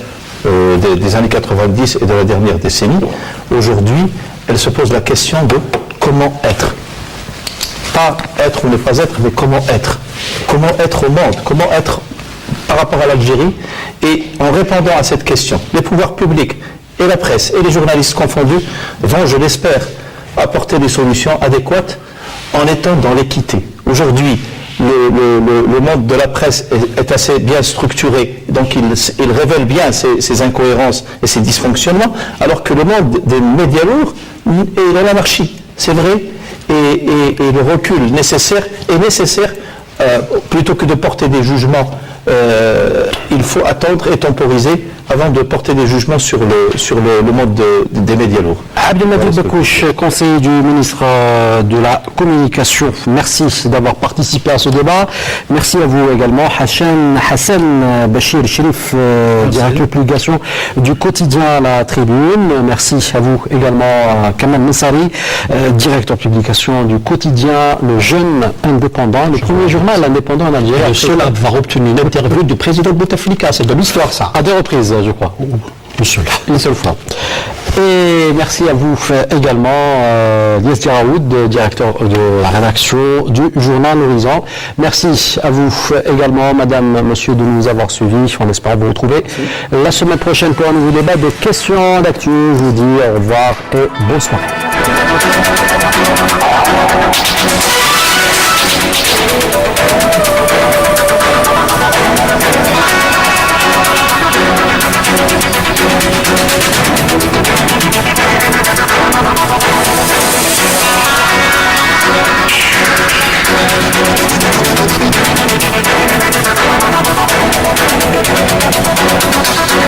des années 90 et de la dernière décennie. Aujourd'hui, elle se pose la question de comment être. Pas être ou ne pas être, mais comment être. Comment être au monde, comment être par rapport à l'Algérie. Et en répondant à cette question, les pouvoirs publics et la presse et les journalistes confondus vont, je l'espère, apporter des solutions adéquates en étant dans l'équité. Aujourd'hui, le monde de la presse est assez bien structuré, donc il révèle bien ses incohérences et ses dysfonctionnements, alors que le monde des médias lourds est dans l'anarchie, c'est vrai, et le recul nécessaire est nécessaire. Plutôt que de porter des jugements, il faut attendre et temporiser avant de porter des jugements sur le monde des médias lourds.
Abdelmajid Boucouche, conseiller du ministre de la Communication, merci d'avoir participé à ce débat. Merci à vous également, Hassan Bachir Chérif, directeur de publication du quotidien La Tribune. Merci à vous également, Kamal Messari, directeur de publication du quotidien Le Jeune Indépendant, le premier journal indépendant en Algérie.
Et cela va obtenir une interview du président Bouteflika, c'est de l'histoire ça.
À 2 reprises, je crois. Une seule fois. Et merci à vous également, Lies Djaraoud, directeur de la rédaction du journal Horizon. Merci à vous également, madame, monsieur, de nous avoir suivis. On espère vous retrouver la semaine prochaine pour un nouveau débat de questions d'actu. Je vous dis au revoir et bonsoir.